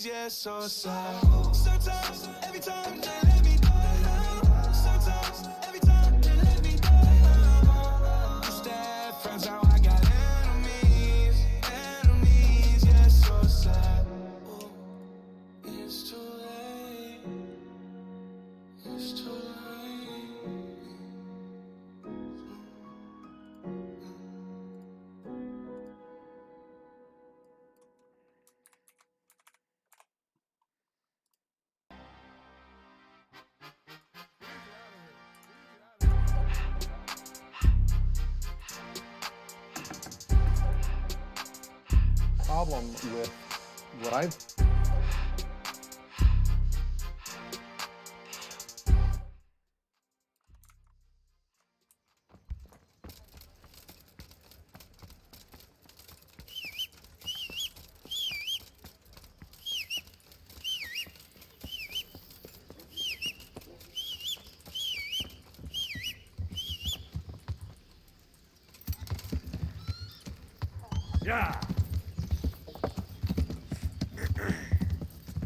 enemies, yeah, so sad. Sometimes, every time they let me down. Sometimes, every time they let me down. Instead, friends, now I got enemies, yeah, so sad. Oh, it's too late, it's too late. Problem with what I've Yeah.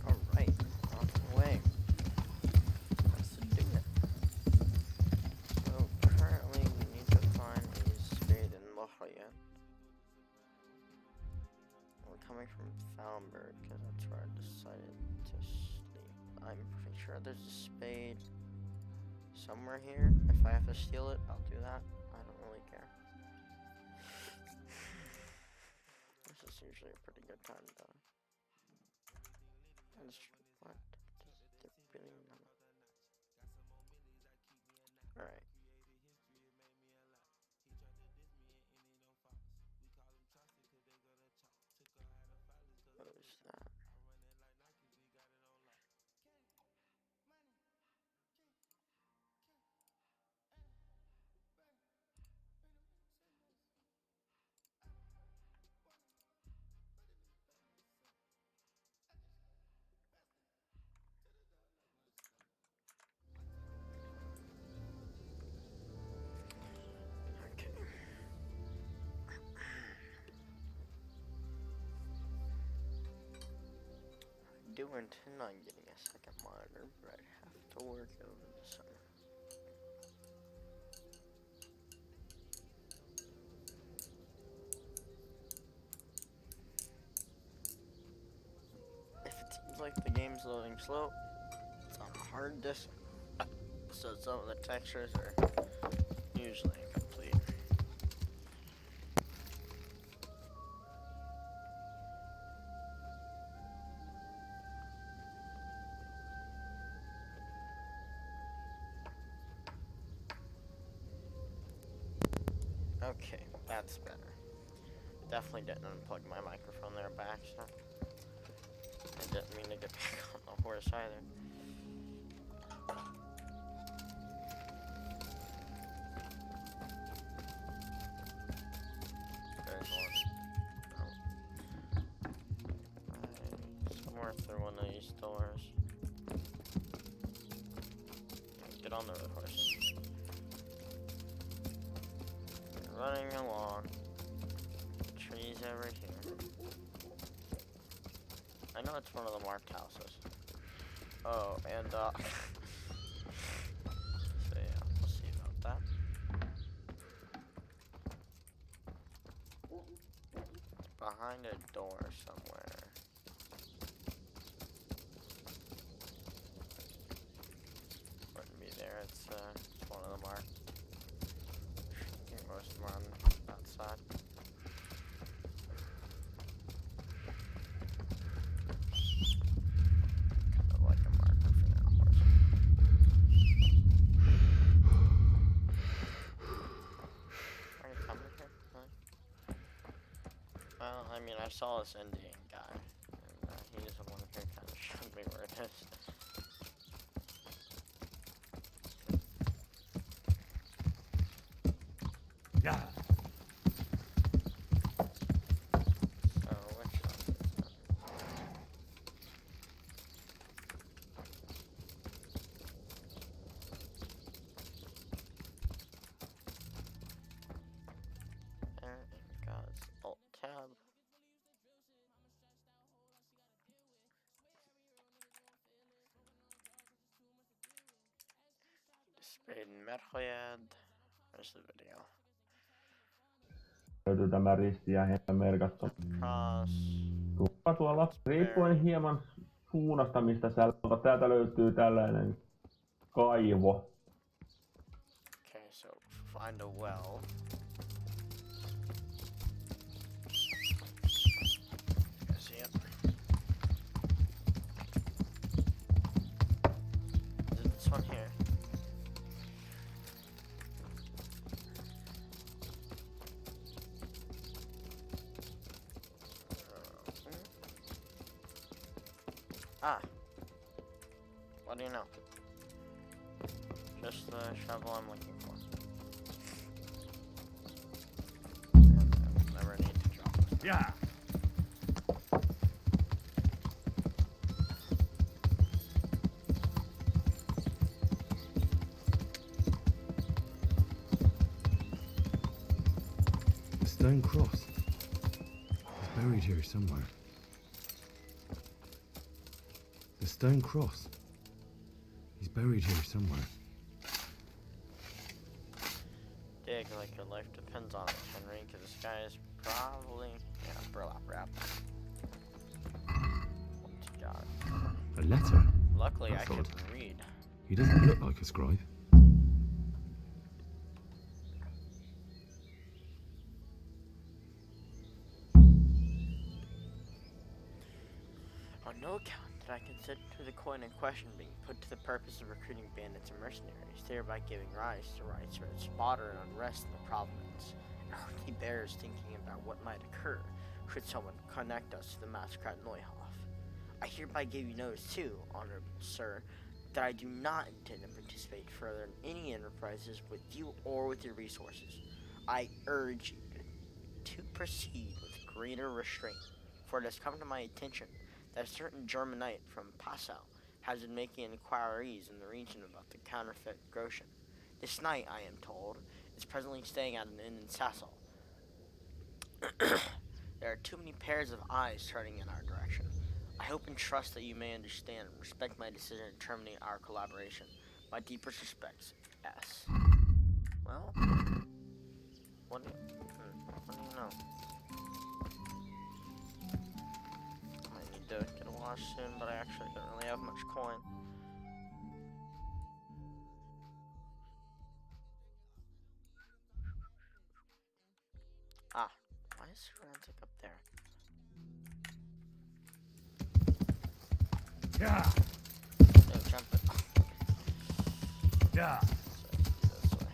Alright, off the way. Let's do it. So currently we need to find a spade in Lohaya. We're coming from Fallenberg because that's where I decided to sleep. I'm pretty sure there's a spade somewhere here. If I have to steal it, I'll do that. I don't really care. This is usually a pretty good time to... What? They're really not... Alright. What is that? Okay. I do intend on getting a second monitor, but I have to work over the summer. If it seems like the game's loading slow, it's on a hard disk, so some of the textures are usually incomplete. Okay, that's better. Definitely didn't unplug my microphone there by accident. I didn't mean to get back on the horse either. There's one. Oh. Somewhere through one of these doors. Get on the road, horse. Running along. Trees over here. I know it's one of the marked houses. Oh, and so yeah, we'll see about that. It's behind a door somewhere. Wouldn't be there, it's one of the marked. I think most of them are on that side. I mean, I saw this Indian guy, and he's the one who kind of showed me where it is. Yeah. So, which one is that? There it goes. Alt-tab. Where's the video? Löytyy tämä risti ja heitä merkattu. Cross. Tuolla riippuen hieman suunnasta, mistä sä lautat. Täältä löytyy tällainen kaivo. Okay, so find a well. You see it? Is it this one here? Ah. What do you know? Just the shovel I'm looking for. Never need to drop it. Yeah. The stone cross. It's buried here somewhere. The stone cross. He's buried here somewhere. Dig like your life depends on it, Henry, because this guy is probably, burlap wrap. What you got? A letter. Luckily, I That's can odd. read. He doesn't look like a scribe. On no account did I consent to the coin in question being put to the purpose of recruiting bandits and mercenaries, thereby giving rise to riots or spotter and unrest in the province. It hardly bears thinking about what might occur should someone connect us to the massacre at Neuhof. I hereby give you notice too, honorable sir, that I do not intend to participate further in any enterprises with you or with your resources. I urge you to proceed with greater restraint, for it has come to my attention that a certain German knight from Passau has been making inquiries in the region about the counterfeit Groschen. This knight, I am told, is presently staying at an inn in Sassel. There are too many pairs of eyes turning in our direction. I hope and trust that you may understand and respect my decision to terminate our collaboration. My deepest respects, S. Well, what do you know? I need to get a wash soon, but I actually don't really have much coin. Ah, why is Forensic up there? Yeah. No, jump it. Yeah. So, this way.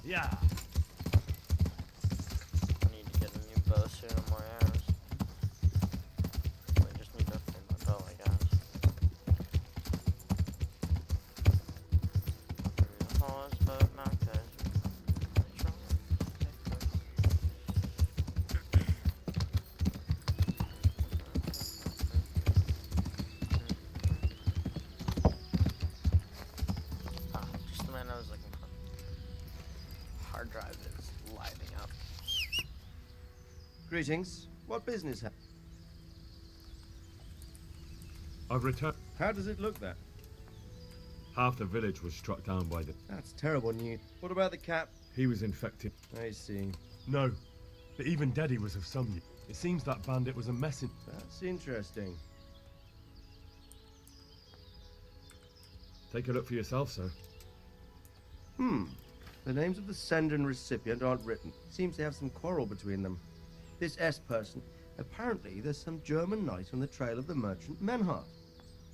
Yeah. I need to get a new bow soon and more arrows. I just need to upgrade my bow, I guess. Pause, but not good. Ah, just the man I was looking for. Hard drive is lighting up. Greetings. What business? I've returned. How does it look there? Half the village was struck down by the... That's terrible news. What about the cap? He was infected. I see. No, but even dead he was of some use. It seems that bandit was a messenger. That's interesting. Take a look for yourself, sir. The names of the sender and recipient aren't written. Seems to have some quarrel between them. This S person, apparently there's some German knight on the trail of the merchant Menhard.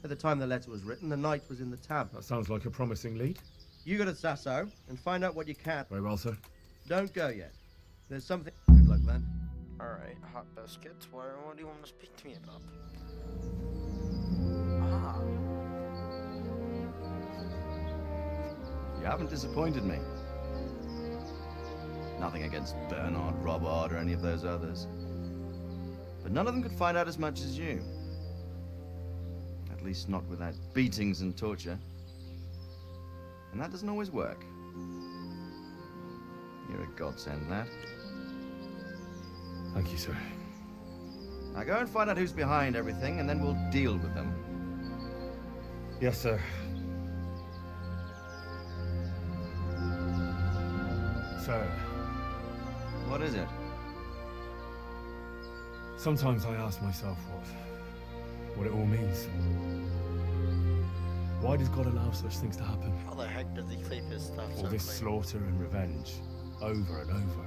At the time the letter was written, the knight was in the tavern. That sounds like a promising lead. You go to Sasso and find out what you can. Very well, sir. Don't go yet. There's something... Good luck, man. Alright, hot biscuits. What do you want to speak to me about? Ah, You haven't disappointed me. Nothing against Bernard, Robert, or any of those others. But none of them could find out as much as you. At least not without beatings and torture. And that doesn't always work. You're a godsend, lad. Thank you, sir. Now go and find out who's behind everything, and then we'll deal with them. Yes, sir. Sir, What is it? sometimes I ask myself what it all means. Why does God allow such things to happen? How the heck does he keep his stuff All so this clean? slaughter and revenge, over and over.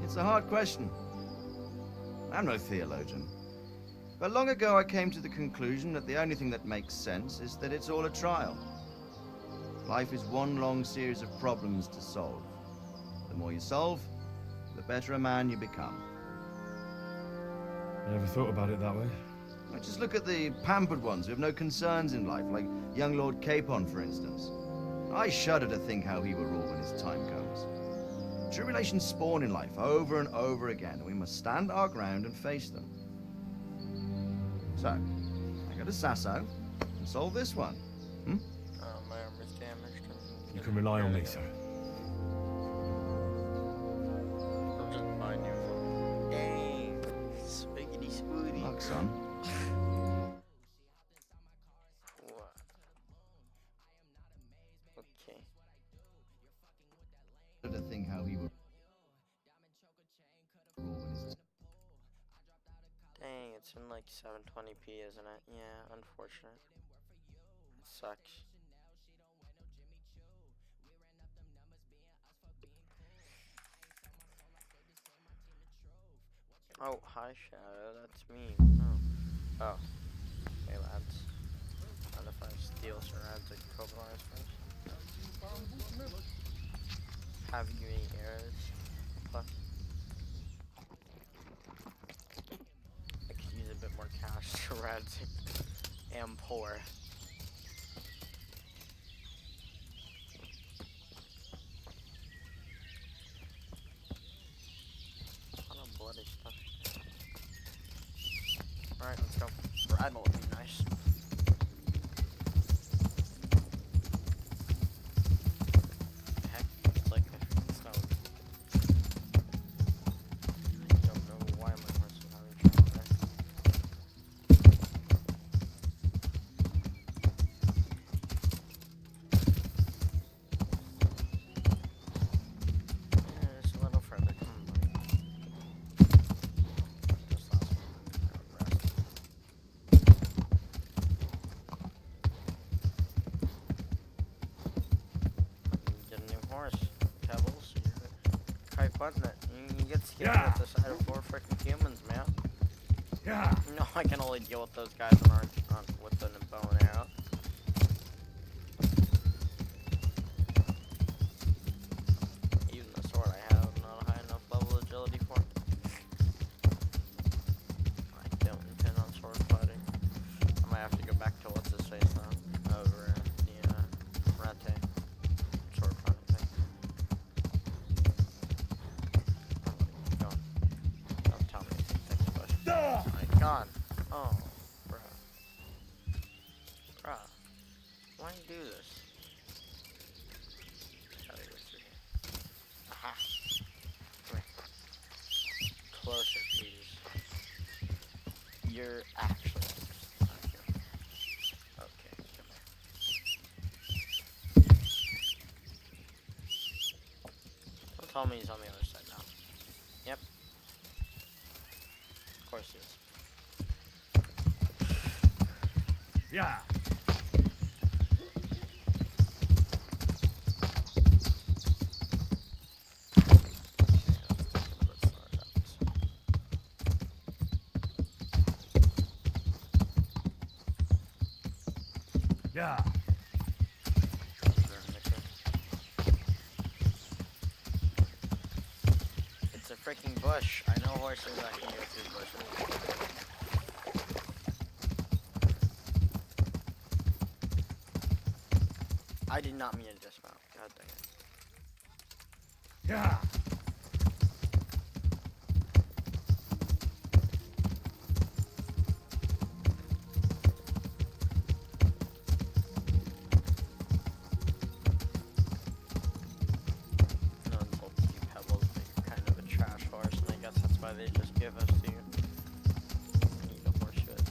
It's a hard question. I'm no theologian. But long ago I came to the conclusion that the only thing that makes sense is that it's all a trial. Life is one long series of problems to solve. The more you solve, the better a man you become. I never thought about it that way. Well, just look at the pampered ones who have no concerns in life, like young Lord Capon, for instance. I shudder to think how he will rule when his time comes. Tribulations spawn in life over and over again, and we must stand our ground and face them. So, I go to Sasso and solve this one. Hmm? Oh, my arm is damaged. You can rely on me, sir. I'll just buy a new phone. Dang. Swiggity swooty. Luck, son. What? Okay. To think how he would rule when his Dang, it's in like 720p, isn't it? Yeah, unfortunate. It sucks. Oh, hi Shadow, that's me. Oh. Oh. Hey lads. What if I steal some ads and Kobolars first? Have you any arrows? Plus. I could use a bit more cash to reds. Am poor. A lot of bloody stuff. Alright, let's go. Bridle would be nice. Heck, it's like it's not. I don't know why my horse is having trouble there. Yeah, just a little further. Come on, buddy. Just last one. Rest. Get a new horse. Pebbles. Try button it. You get scared Yeah. at the sight of 4 freaking humans, man. Yeah. No, I can only deal with those guys that aren't with the bow and arrow. Even the sword I have not a high enough level agility for. I don't intend on sword fighting. I might have to go back to what's his face now. Over the Rate sword fighting thing. Go on. Don't tell me to take the bush. Oh my god. Oh, bruh. Bruh. Why do you do this? Gotta go through here. Aha. Come here. Closer, please. You're actually not here. Okay, come here. Don't tell me he's on the other side now. Yep. Of course he is. Yeah. Yeah. It's a freaking bush. I know horses that can go through bushes. I did not mean to dismount. God dang it. Yeah. No insult to you, Pebbles, but you're kind of a trash horse, and I guess that's why they just give us to you. I need a horse who has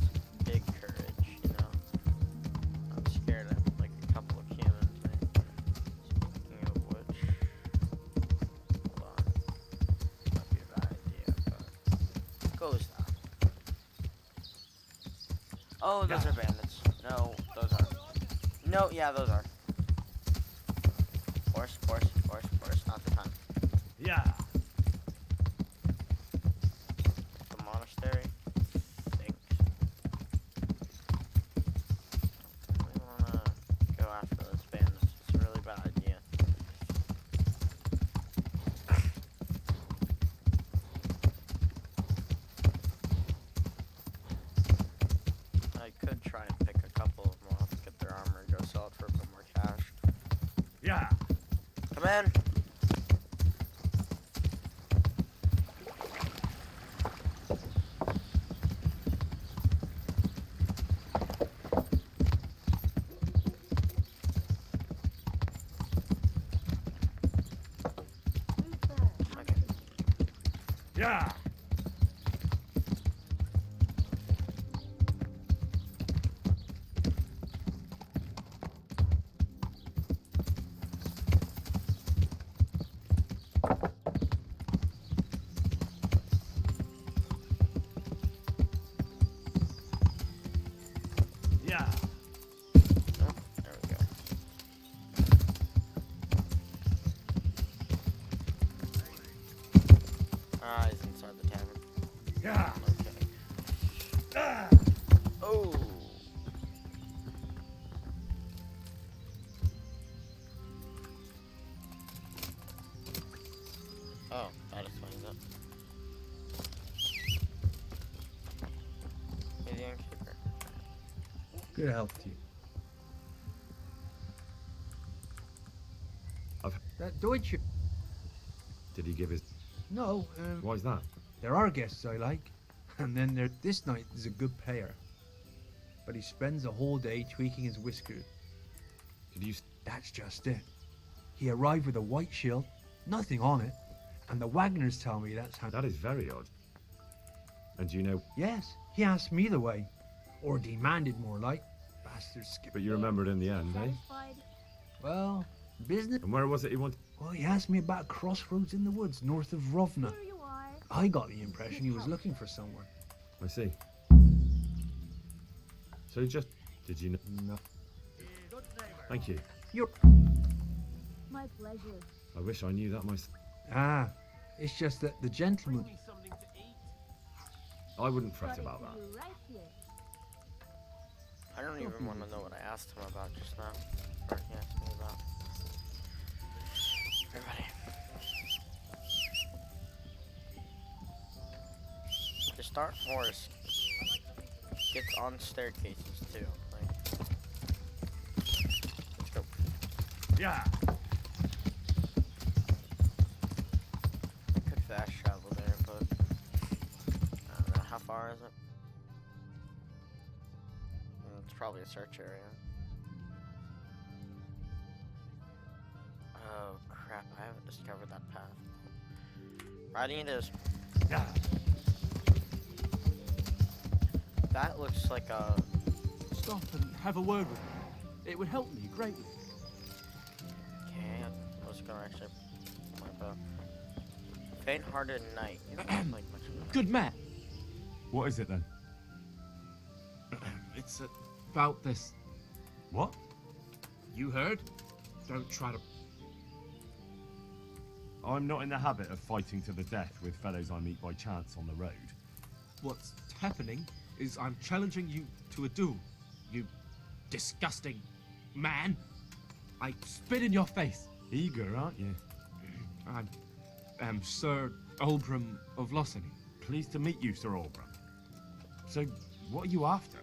big courage, you know? goes that? Oh, those are bandits. No, those aren't. No, yeah, those are. Force, not the time. Yeah. The monastery. Thanks. We wanna go after those bandits. It's a really bad idea. I could try and pick a couple of them off, get their armor, and go sell it for a bit more cash. Yeah. Come in. Okay. Yeah. Yeah. Oh, there we go. Ah, he's inside the tavern. Yeah. Okay. Ah. Oh. Oh, that explains it. Hey, the innkeeper. Good health to you. That Deutsche. Did he give his... No, Why's that? there are guests I like, and then this knight is a good payer. But he spends the whole day tweaking his whiskers. Did you... That's just it. He arrived with a white shield, nothing on it, and the Wagners tell me that's how... That is very odd. And you know... Yes, he asked me the way. Or demanded more like. Bastard skip. But you remembered in the end, eh? Well, business... And where was it he wanted... Well, he asked me about a crossroads in the woods north of Rovna. Here you are. I got the impression he was looking for someone. I see. So you just... Did you know... No. Thank you. You're... My pleasure. I wish I knew that myself. Ah, it's just that the gentleman... I wouldn't fret Got it about for that. you right here. I don't even want to know what I asked him about just now. Or he asked me about. Everybody. The start horse gets on staircases too. Like, let's go. Yeah. I could fast travel there, but I don't know. How far is it? It's probably a search area. Oh crap, I haven't discovered that path. Riding it is. Yeah. That looks like a... Stop and have a word with me. It would help me greatly. Okay, I was gonna actually pull my bow. Faint-hearted knight. You don't look like much of a... Good man. What is it then? It's about this. What? You heard? Don't try to... I'm not in the habit of fighting to the death with fellows I meet by chance on the road. What's happening is I'm challenging you to a duel. You disgusting man. I spit in your face. Eager, aren't you? I am Sir Oldram of Lossany. Pleased to meet you, Sir Albram. So, what are you after?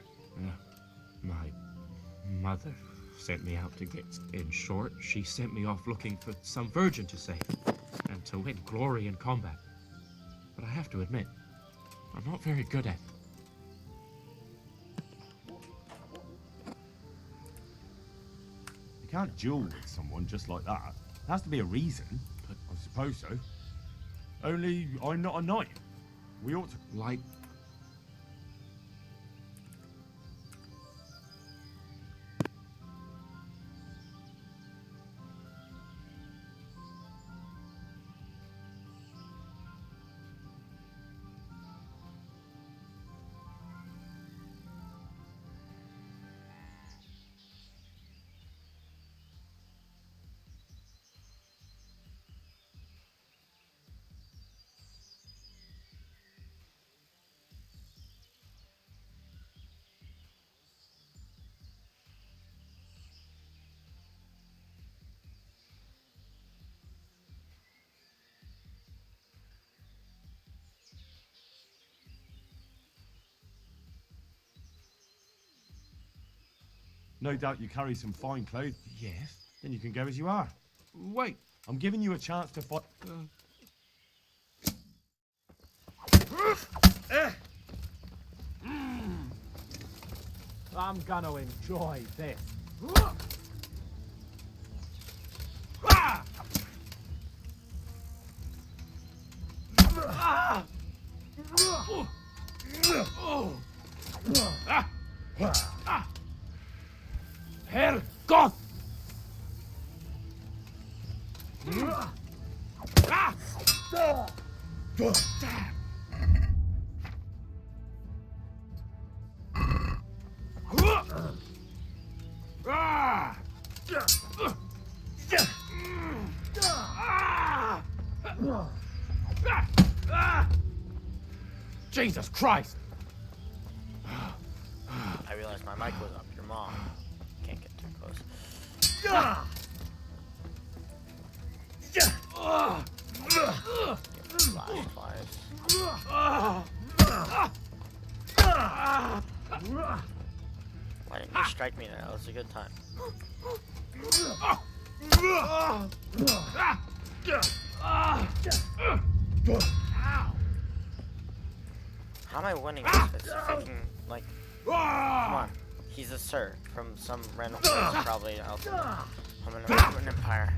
My mother sent me out to get... In short, she sent me off looking for some virgin to save and to win glory in combat. But I have to admit, I'm not very good at it. You can't duel with someone just like that. There has to be a reason. But I suppose so. Only, I'm not a knight. We ought to... Like... No doubt you carry some fine clothes. Yes. Then you can go as you are. Wait. I'm giving you a chance to fight. I'm gonna enjoy this. Herrgott! Jesus Christ! I realized my mic was up. Your mom. Can't get too close. Flash flies. Why didn't you strike me there? That was a good time. How am I winning this? It's freaking, like, come on. He's a sir from some random place, probably out in the Roman Empire.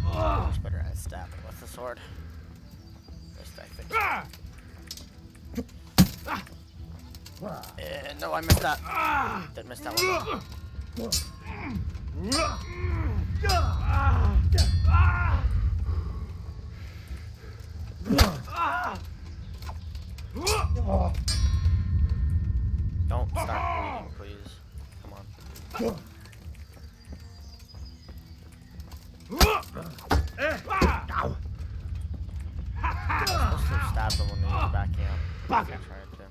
Much better at stabbing with the sword. At least I think so. No, I missed that. Didn't miss that one. Don't start bleeding, please. Come on. I'm supposed to stab him when he was backing up. I tried to.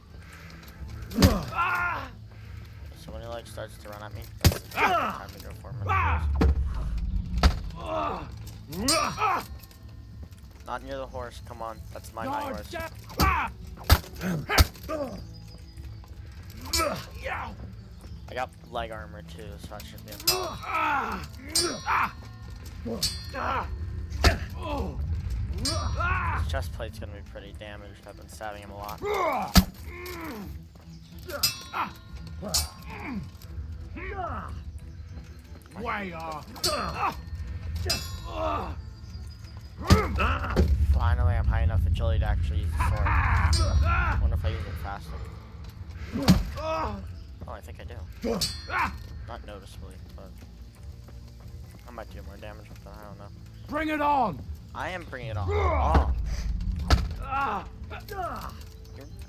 So when he like starts to run at me, that's the time to go for him. Not near the horse. Come on, that's my horse. I got leg armor too, so that should be a problem. His chest plate's gonna be pretty damaged. I've been stabbing him a lot. Way off. Finally, I'm high enough agility to actually use the sword. I wonder if I use it faster. Oh, I think I do. Not noticeably, but I might do more damage with that. I don't know. Bring it on. I am bringing it on. Oh.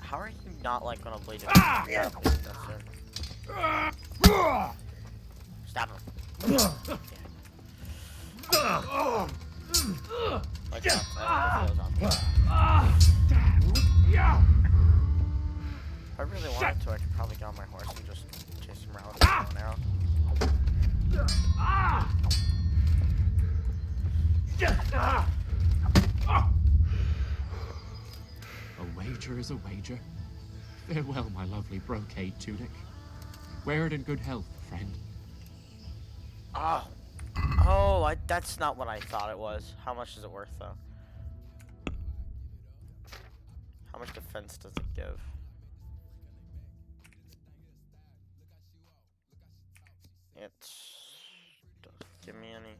How are you not like gonna bleed it? Stab him. Like that. If I really wanted to, I could probably get on my horse and just chase him around with a bow and arrow. A wager is a wager. Farewell, my lovely brocade tunic. Wear it in good health, friend. Oh, that's not what I thought it was. How much is it worth, though? How much defense does it give? It doesn't give me any.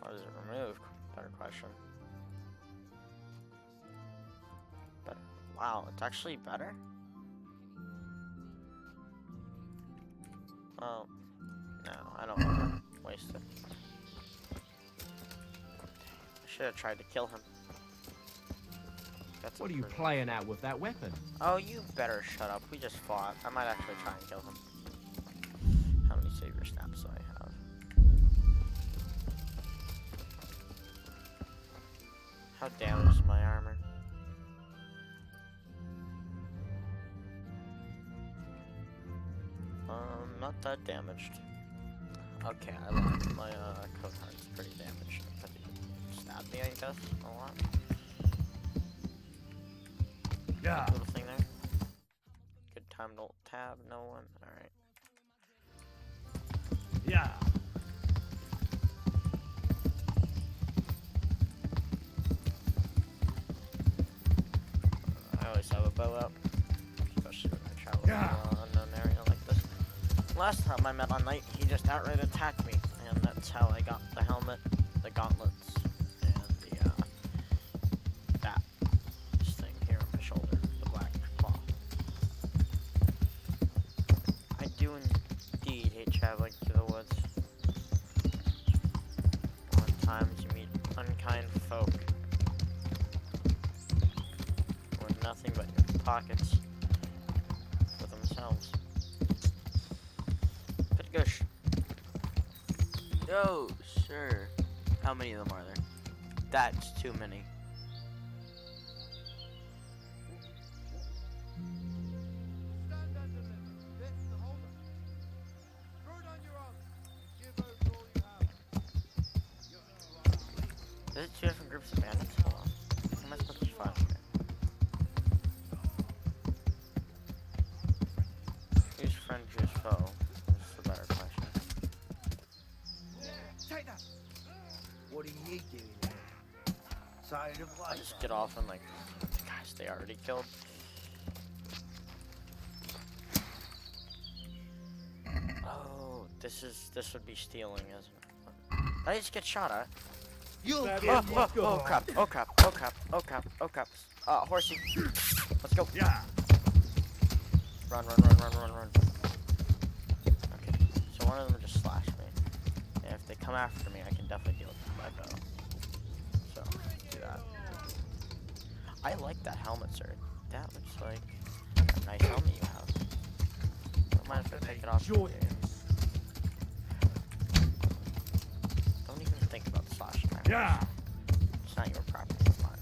Or does it remove? Better question. Better. Wow, it's actually better? Oh. No, I don't want to waste it. I should have tried to kill him. What are you playing at with that weapon? Oh, you better shut up. We just fought. I might actually try and kill him. How many savior snaps do I have? How damaged is my armor? Not that damaged. Okay, I lied. My coat heart's pretty damaged. But he stabbed me, I guess, a lot. Yeah. Little thing there. Good time tab, no one. Alright. Yeah. I always have a bow out, especially when I travel to an unknown area like this. Last time I met on night, he just outright attacked me, and that's how I got the helmet, the gauntlets, and the this thing here on my shoulder, the black claw. I do indeed hate traveling through the woods. Sometimes you meet unkind folk with nothing but your pockets for themselves. Pitgush. Yo, sir. How many of them are there? That's too many. Is it two different groups of bandits? Hold on. How am I supposed to find them? Who's friend, who's foe? This is the better question. Take that! What are you doing there? Side of I life. just get off and like, gosh, they already killed. Oh, this would be stealing, isn't it? Did I just get shot at? Oh crap, oh crap, oh crap, oh crap, oh crap. Horsey. Let's go. Yeah. Run, run, run, run, run, run. Okay, so one of them just slashed me. And if they come after me, I can definitely deal with them by bow. So, do that. I like that helmet, sir. That looks like a nice helmet you have. Don't mind if I take it off. Don't even think about the slash attack. Yeah. It's not your property, it's mine.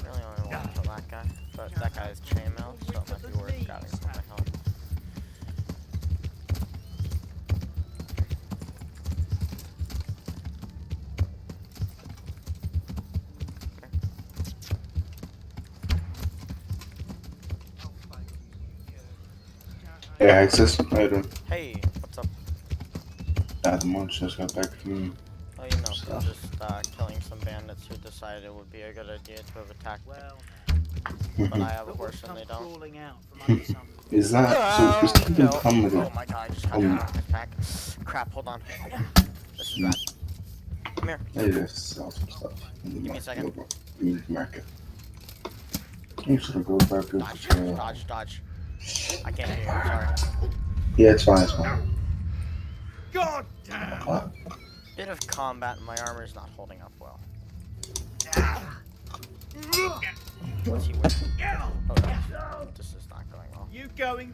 Really only want to kill that guy, but that guy has chainmail, so it might be worth grabbing from my helmet. Yeah, access. How you doing? Hey, what's up? Not much. Just got back from. Oh, you know, so just killing some bandits who decided it would be a good idea to have attacked me. But I have a horse and they don't. Is that so? Just keep in come with it. Oh my god, I just got out of his pack. Crap, hold on. This is bad. Come here. Hey, just sell some stuff. Give me a second. You need to market. You should go back to Dodge, dodge, dodge. I can't hear you, I'm sorry. Yeah, it's fine, it's fine. God damn! Bit of combat and my armor is not holding up well. What's he wearing? Oh, no. This is not going well. You going?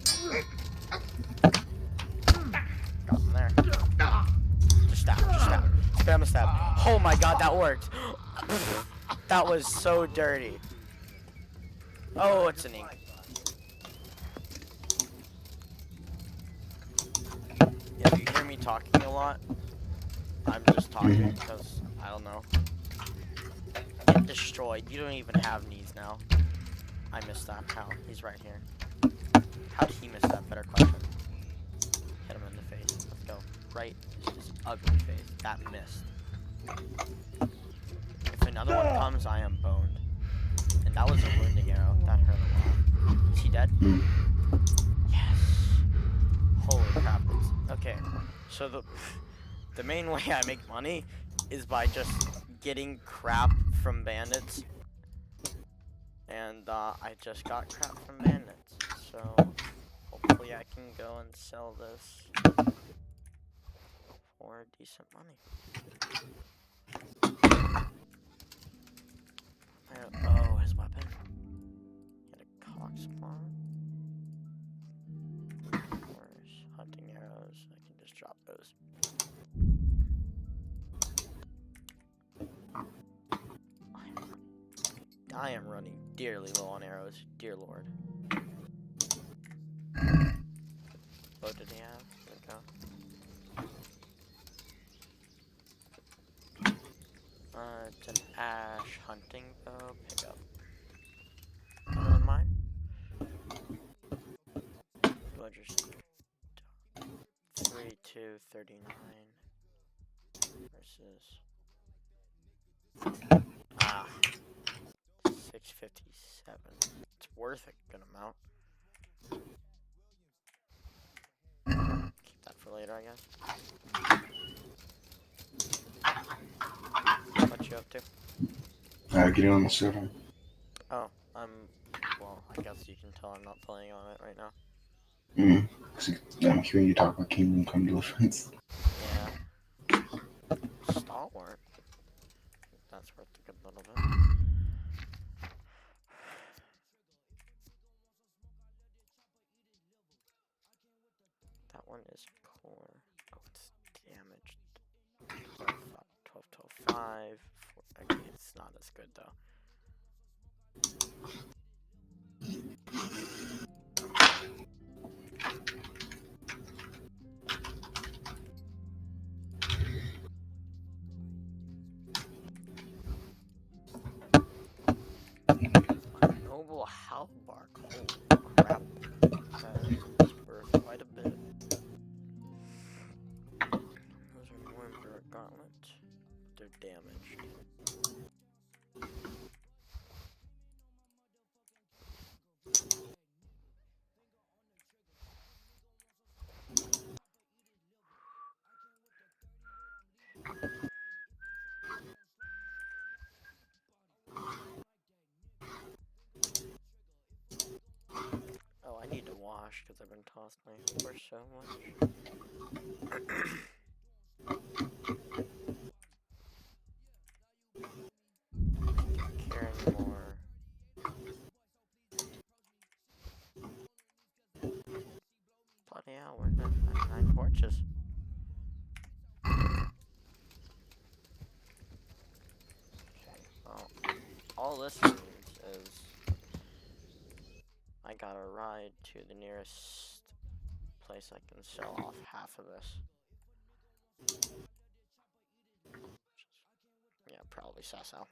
Got him there. Just stab, just stab. Spam a stab. Oh my god, that worked. That was so dirty. Oh, it's an ink. If you hear me talking a lot, I'm just talking because, I don't know. Get destroyed. You don't even have knees now. I missed that. How? He's right here. How did he miss that? Better question. Hit him in the face. Let's go. Right. His ugly face. That missed. If another one comes, I am boned. And that was a wounding arrow. That hurt a lot. Is he dead? Yes. Holy crap. Okay. So the main way I make money is by just getting crap from bandits. And I just got crap from bandits. So hopefully I can go and sell this for decent money. Oh, his weapon. He had a cock spawn. Where's hunting arrows? I can just drop those. I am running dearly low on arrows, dear lord. What did he have? There we go. It's an ash hunting bow. Pick up. Better than mine. Villagers 3239 versus 657. It's worth a good amount. Keep that for later, I guess. What you up to? Getting on the server. Oh, well, I guess you can tell I'm not playing on it right now. I'm hearing you talk about Kingdom Come Deliverance. Yeah. Stalwart. That's worth a good little bit. That one is core. Oh, it's damaged. 12, 5. Okay, it's not as good though. Noble halberd. Holy crap. That is worth quite a bit. Those are more Emperor Gauntlet. They're damaged. Oh, I need to wash because I've been tossing my horse so much. Can't care anymore. Bloody hell, we're at 9 torches. Okay, well, all this means is I gotta ride to the nearest place I can sell off half of this. Yeah, probably Sasso.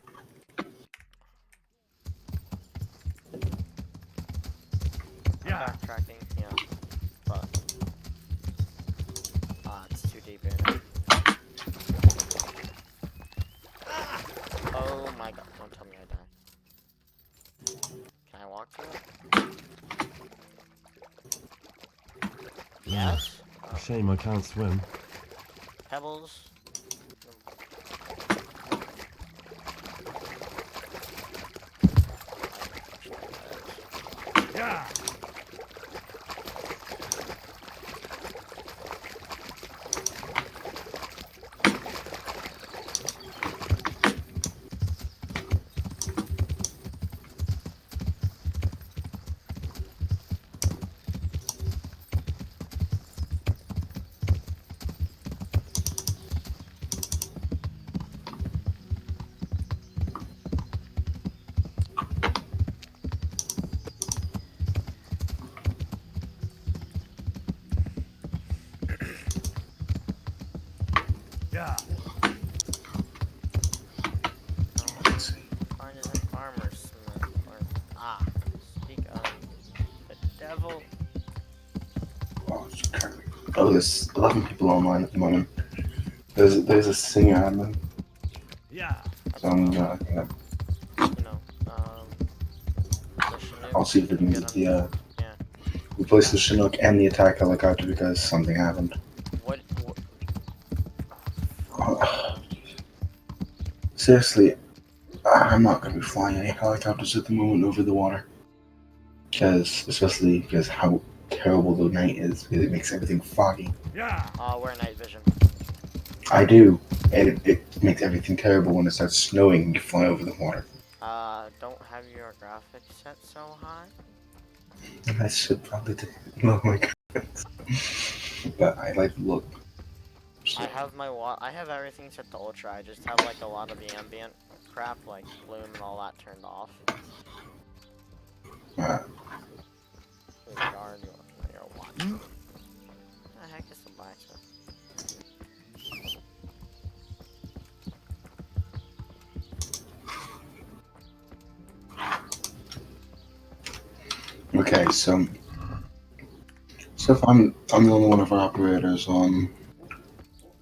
Yeah. Backtracking, yeah. But it's too deep in it. Oh my god, don't tell me I die. Can I walk through it? Yes? Oh. Shame I can't swim. Pebbles. Yeah. Yeah. Find is a farmer's smith. Speak of the devil. Oh, there's 11 people online at the moment. There's a singer admin. Yeah. So I'm gonna I'll see if we can get the replace the Chinook and the attack helicopter because something happened. What? Seriously, I'm not gonna be flying any helicopters at the moment over the water. Especially because how terrible the night is, because it makes everything foggy. Yeah. Wear night vision. I do, and it makes everything terrible when it starts snowing and you fly over the water. Don't have your graphics set so high. I should probably do. Oh my god. But I like the look. So. I have everything set to ultra. I just have like a lot of the ambient crap, like bloom and all that, turned off. Guard your watch. The heck is the blacksmith? Okay, so if I'm the only one of our operators on.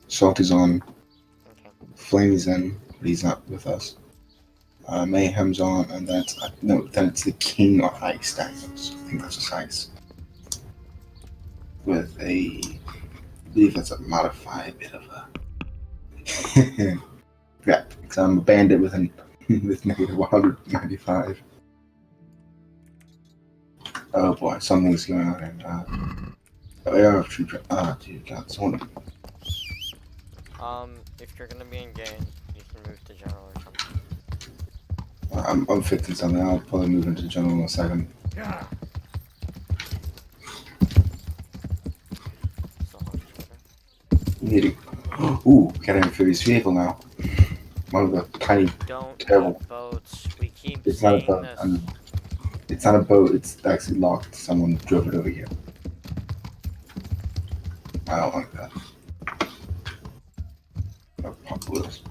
Salty's on. Okay. Flame's in, but he's not with us. Mayhem's on, and then it's the King of Ice that goes. I think that's just Ice. With I believe that's a modified bit of a. Yeah, because I'm a bandit with with negative 195. Oh boy, something's going on. And dude, God, someone. If you're gonna be in game, you can move to general or something. I'm fixing something. I'll probably move into general in a second. Yeah. So much better. Needing. Ooh, we got an amphibious vehicle now. One of the tiny, Don't terrible. need boats. We keep It's not a saying boat. this. It's not a boat. It's actually locked. Someone drove it over here. I don't like that. Oh, pop wheels.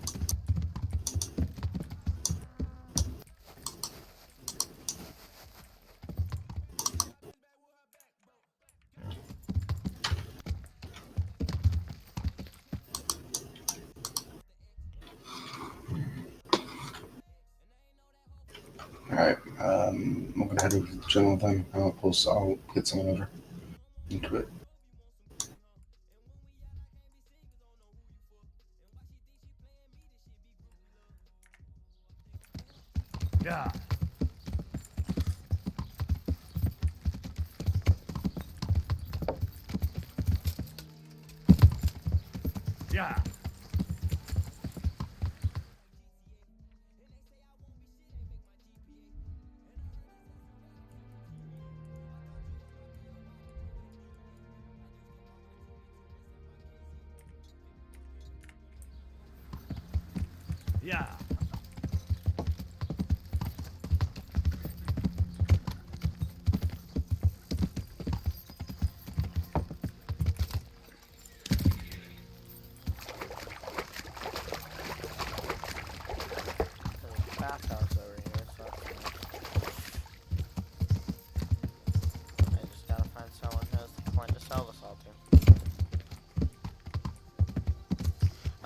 Alright, I'm gonna head over to the general then. I'll get someone over into it. Yeah. Yeah. Yeah. There's a bathhouse over here, so that's nice. I just gotta find someone who has the coin to sell this all to.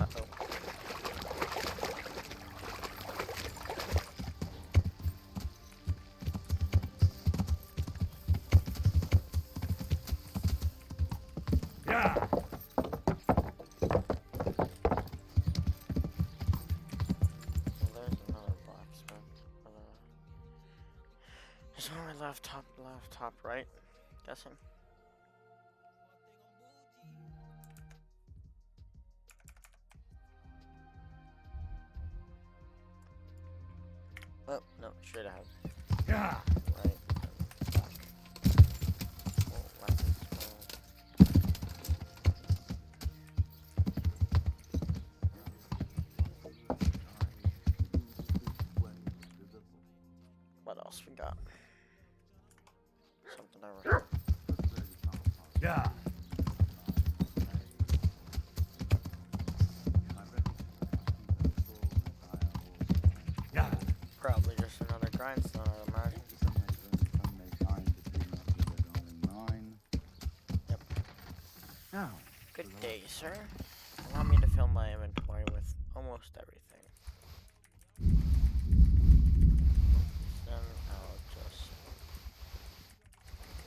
Uh-oh. Yeah. Well, there's another blacksmith. There's one left, top, right. Guessing. Oh, no, straight ahead. Yeah. Right, and back. Oh, weapons. What else we got? Something over. Yeah. Yeah. Probably just another grindstone, I'd imagine. Yep. Now, Good day, sir. Allow me to fill my inventory with almost everything. Then I'll just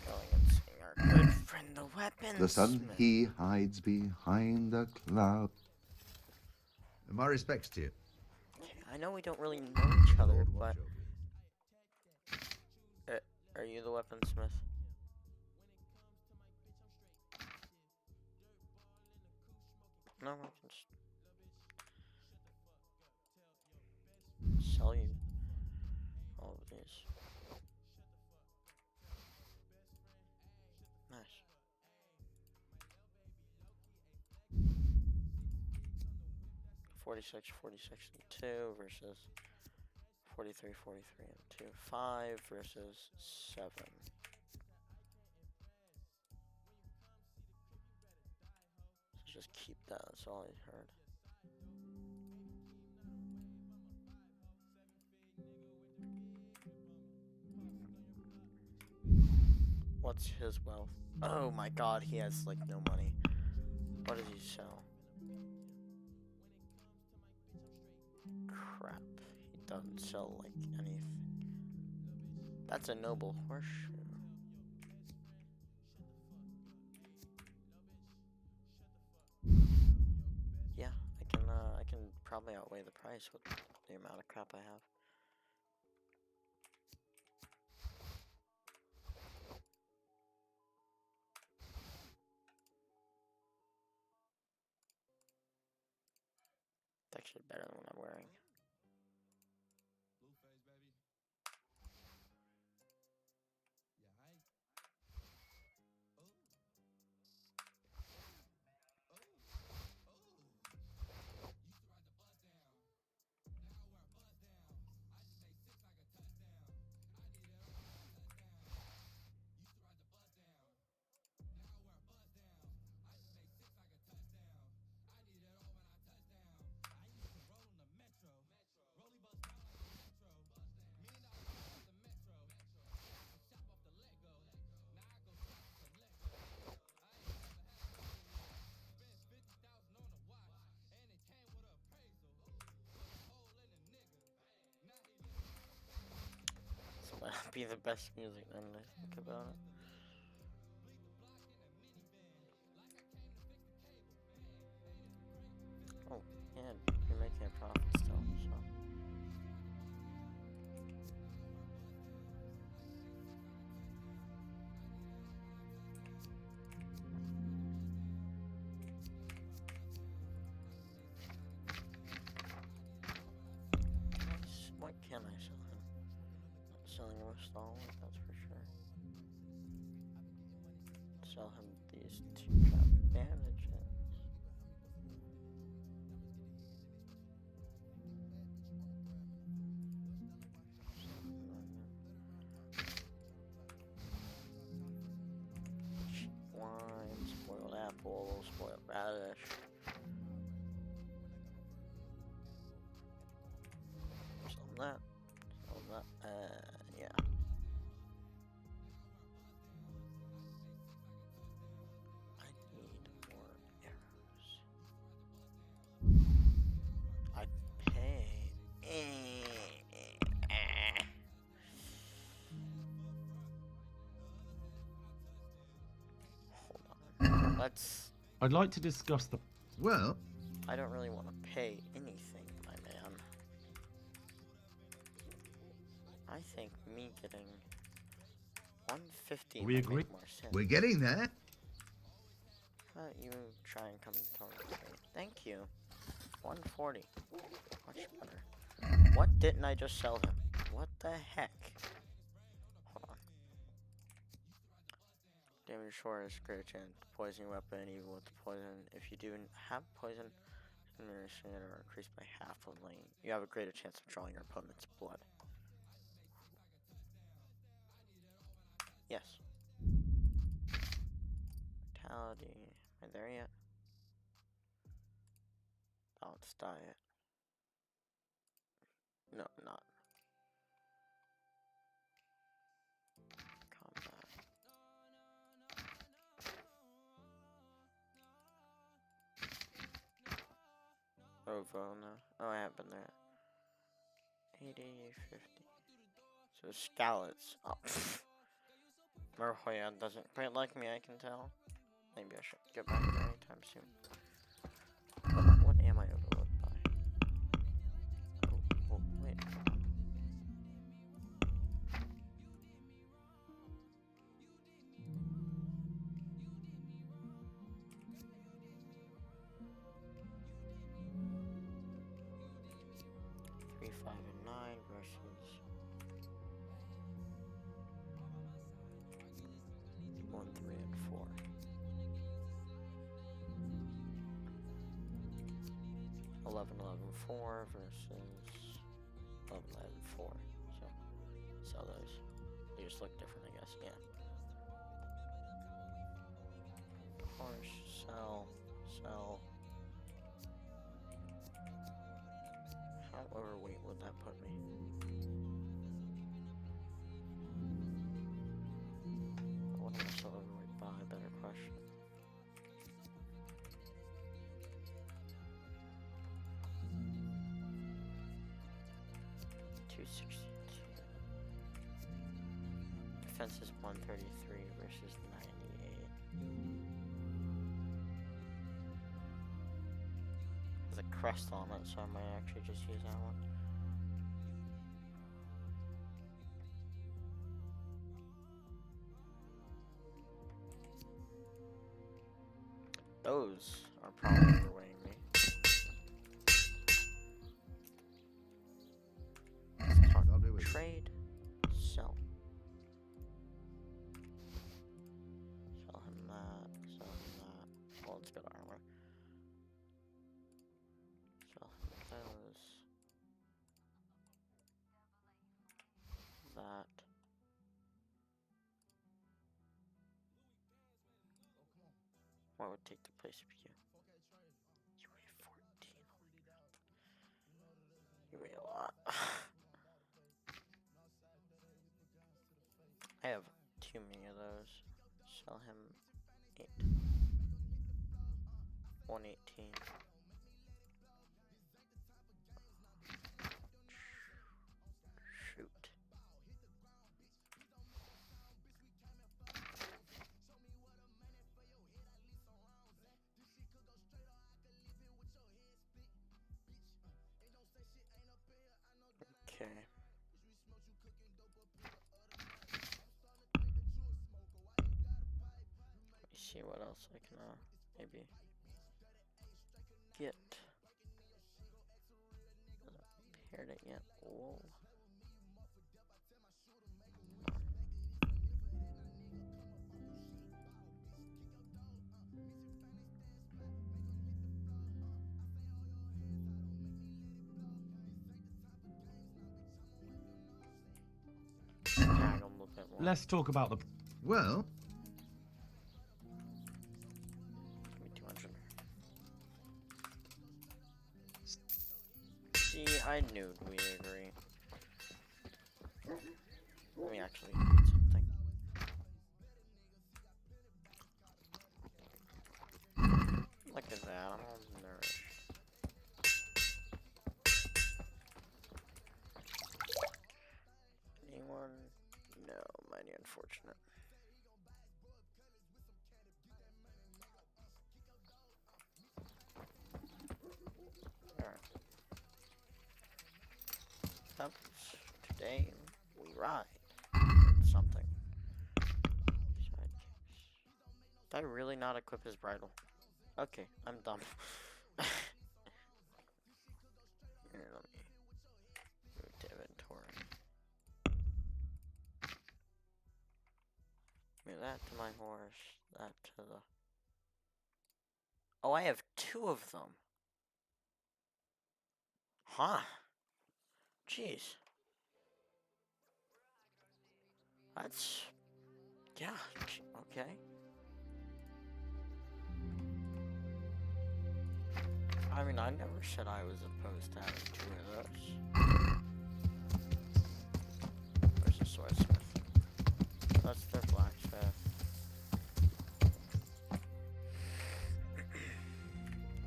going and seeing our good friend the weaponsmith. The sun, he hides behind the cloud. My respects to you. I know we don't really know each other, but are you the weaponsmith? No, I can just sell you all of these. Nice. $46, $46, and 2 versus 43, 43, and 2. 5 versus 7. So just keep that, that's all I heard. What's his wealth? Oh my god, he has like no money. What does he sell? Crap. He doesn't sell like anything. That's a noble horseshoe. Yeah, I can probably outweigh the price with the amount of crap I have. It's actually better than what I'm wearing. This might not be the best music now that I think about it. Oh, yeah, you're making a profit still, so. What can I sell him? Not selling him a stalwart, that's for sure. Sell him these 2 bandages. Cheap wine, spoiled apple, spoiled radish. Sell that. Sell that. Yeah. I need more arrows. I pay. Hold on. Let's. I'd like to discuss the. Well, I don't really want to pay anything, my man. I think me getting 150 We might agree. make more sense. we're getting there. How about you try and come towards me? Thank you. 140. Much better. What didn't I just sell him? What the heck? Hold on. Damage short is greater chance. Poison your weapon even with poison. If you do have poison, nourishing it or increased by half of lane, you have a greater chance of drawing your opponent's blood. Yes. Vitality. Am I there yet? Balanced diet. No, not. Combat. Rovona. Oh, I haven't been there. 80, 50. So Scallots. Oh. Merhoya doesn't quite like me, I can tell. Maybe I should get back there anytime soon. What am I overlooked by? Oh, wait. 3, 5, and 9 versus 1, 3, and 4. 11, 11, 4 versus 11, 11, 4. So, sell those. They just look different, I guess. Yeah. Horse, sell. How overweight would that put me? What am 262. Defense is 133 versus 98. There's a crest on it, so I might actually just use that one. Those are probably overweighing me. Let's talk trade. Sell. Sell him that. Sell him that. Well, let's go to armor. Sell him those. That. What would take the place of you? You weigh 14. You weigh a lot. I have too many of those. Sell him 8. 118. Shoot. Okay. Let me see what else I can maybe get. Hasn't paired it yet. Whoa. Let's talk about the. Well. Give me 200. See, I knew we'd agree. Let me actually eat something. Look at that, I'm all nourished. Anyone? No, mighty unfortunate. Alright. Today we ride. Something. Did I really not equip his bridle? Okay, I'm dumb. Here, let me move to inventory. Give me that to my horse, that to the... Oh, I have 2 of them. Huh. Jeez. That's... Yeah, okay. I mean, I never said I was opposed to having 2 of those. Where's the swordsmith? That's their blacksmith.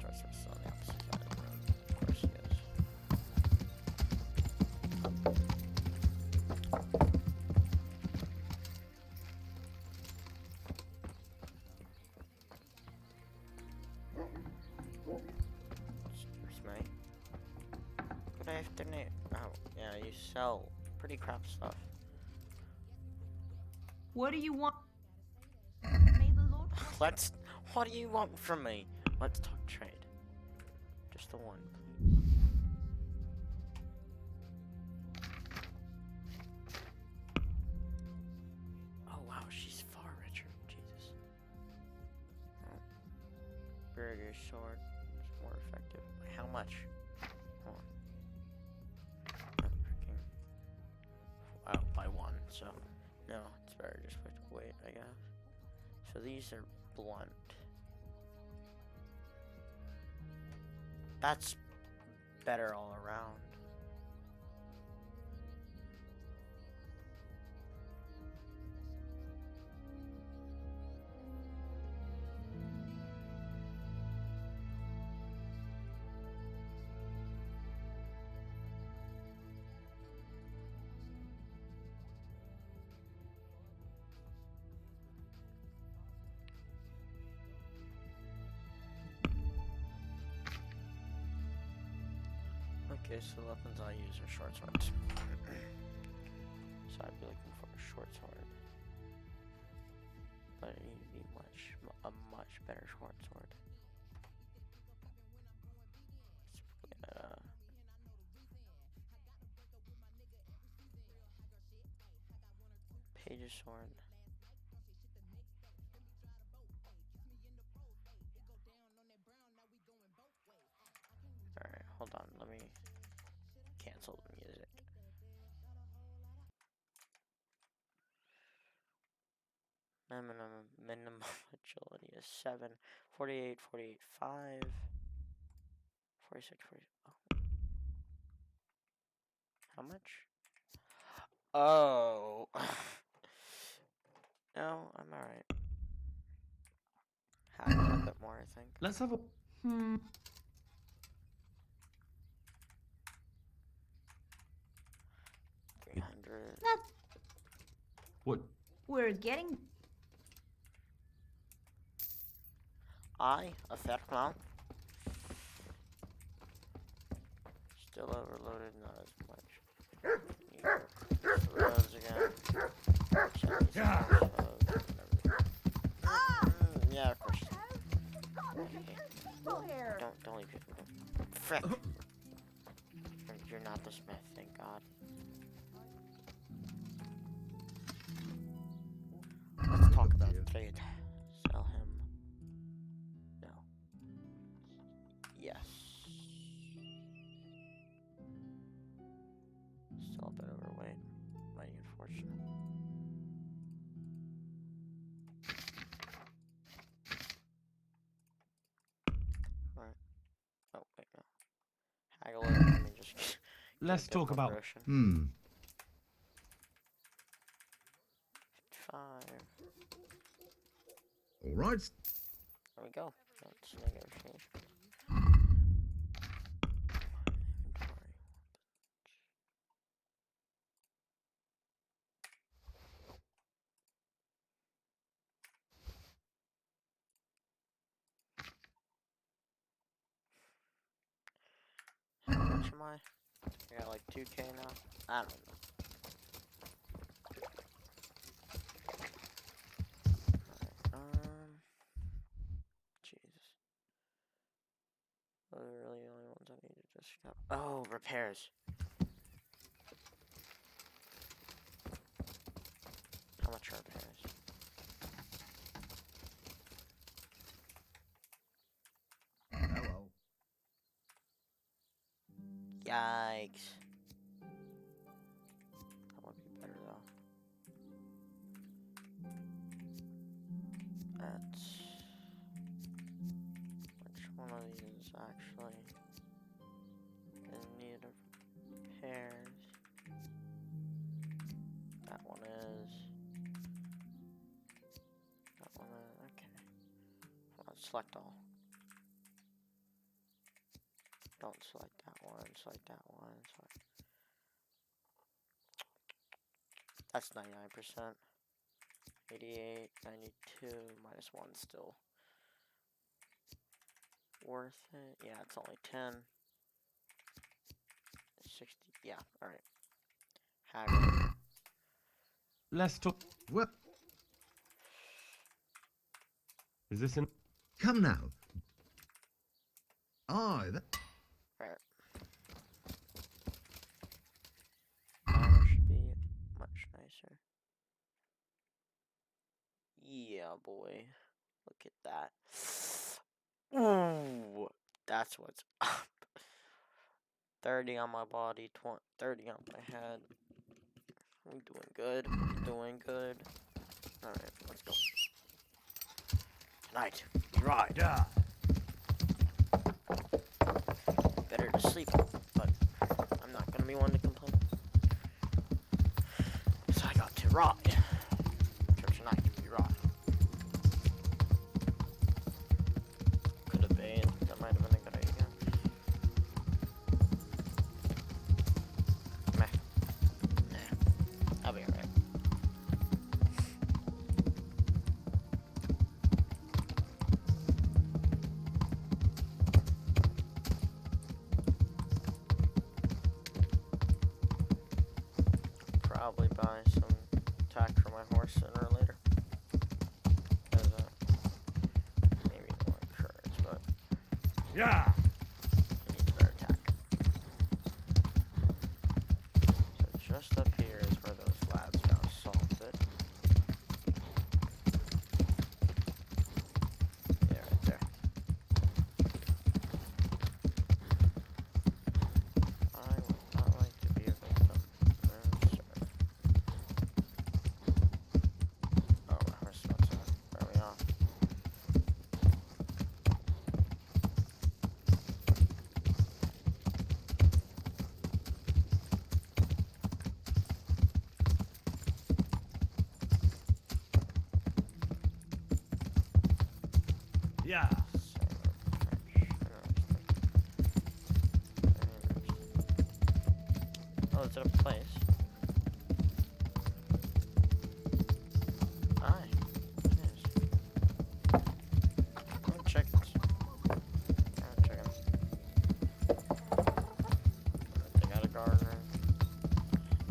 Swordsmith's on the opposite side of the road. Of course he is. Excuse me. Good afternoon. Oh, yeah, you sell pretty crap stuff. What do you want? May the Lord Let's. What do you want from me? Let's talk trade. Just the one, please. Oh wow, she's far richer. Jesus. Oh. Burger sword is more effective. By how much? Hold on. Oh, by 1. So no, it's better just wait, I guess. So these are blunt. That's better all around. Okay, so the weapons I use are short swords. So I'd be looking for a short sword. But it needs to be a much better short sword. Page's sword. Alright, hold on, let me cancel the music. Minimum agility is 7. 48, 48, 5. 46, 40. Oh. How much? Oh. No, I'm alright. Had a little bit more, I think. Let's have a. 300. What? We're getting. A fair amount. Still overloaded, not as much. Roads again. Yeah, of course. Don't leave it. Frick. You're not the smith, thank God. Let's talk about trade. Sell him. No. Yes. Still a bit overweight. Mighty unfortunate. Alright. Oh, wait, no. Haggle it, let me just Let's talk about. 5. All right. There we go. That's negotiation. Inventory. How much am I? I got like 2K now? I don't know. Alright, Jesus. Those are really the only ones I need to just go. Oh, repairs. How much are repairs? Hello. Yikes. That would be better though. That's... Which one of these is actually in need of repairs? That one is. That one is. Okay. Hold on, select all. Don't select that one, select that one, select. That's 99%. 88, 92, minus 1 still. Worth it? Yeah, it's only 10. 60, yeah, alright. Haggle. Let's talk. What? Is this in? Come now. Aye, that. Right. Armor should be much nicer. Yeah, boy. Look at that. Ooh, that's what's up. 30 on my body, 30 on my head. I'm doing good. Doing good. Alright, let's go. Tonight, we ride. Yeah. Better to sleep, but I'm not gonna be one to complain. So I got to ride. So tonight, we ride. Could have been. That might have been a good idea. Meh. Nah. I'll be alright. probably buy some tack for my horse sooner or later. As maybe more courage, but Yeah. he needs better tack. So just up here is where those lads got assaulted. Yeah, right there. I would not like to be a victim. No, sir. Oh, my horse about to throw me off. Yeah. Oh, is it a place? Aye, it is. Let me check this. I'm checking. They got a gardener.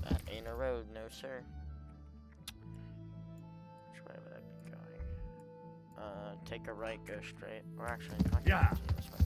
That ain't a road, no sir. Which way would I be going? Take a right, go straight. Or actually, I can Yeah. continue this way.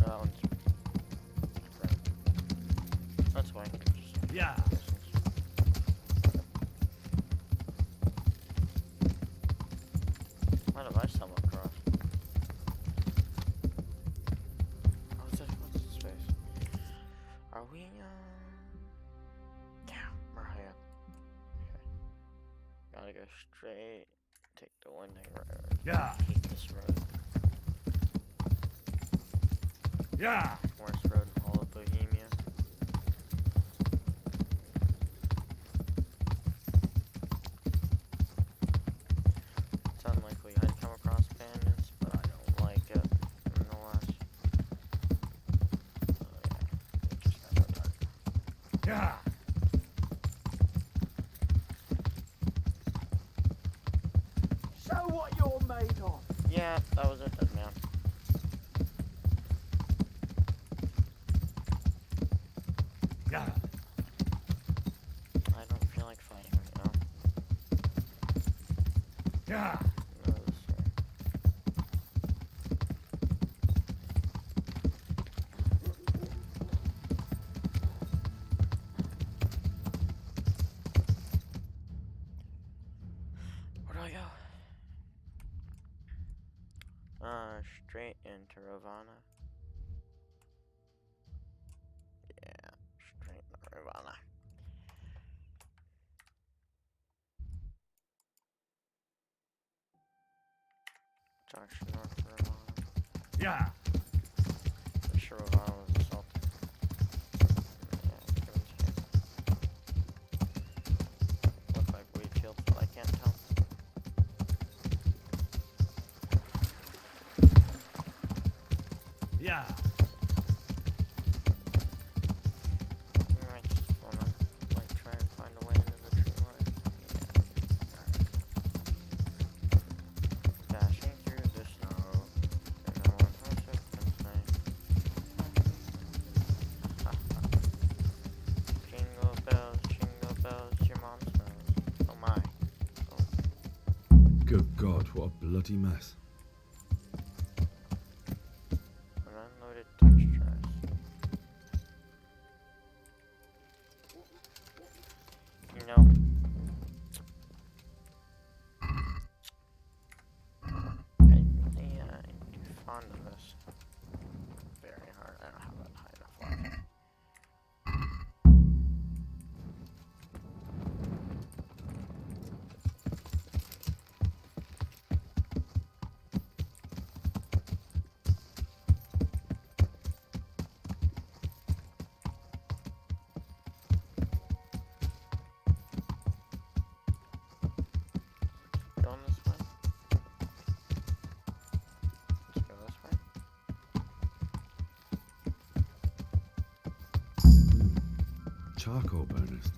That one's right. That's why. Yeah. What have I stumbled across? What's this space? Are we, yeah, we're high up. Okay. Gotta go straight. Take the winding road. Yeah. I hate this road. Yeah. Worst road in all of Bohemia. It's unlikely I'd come across bandits, but I don't like it nonetheless. Yeah, just got so dark. Yeah. Show what you're made of. Yeah, that was it, dead man. Yeah. I don't feel like fighting right now. Yeah. No, sir. Where do I go? Straight into Ravana. Yeah, straight into Ravana. Junction north of Ravana. Yeah. Pretty sure Ravana was assaulted. Yeah, Kevin's here. Look like Wheatfield, but I can't tell. Yeah. I might just wanna like try and find a way into the tree line. Yeah. Alright. Dashing through the snow. And no one knows what can say. Jingle bells, your mom's nose. Oh my. Oh. Good God, what a bloody mess. An unloaded touch trash. You know, I really am too fond of this. Very hard. I don't have that high enough life. charcoal burners.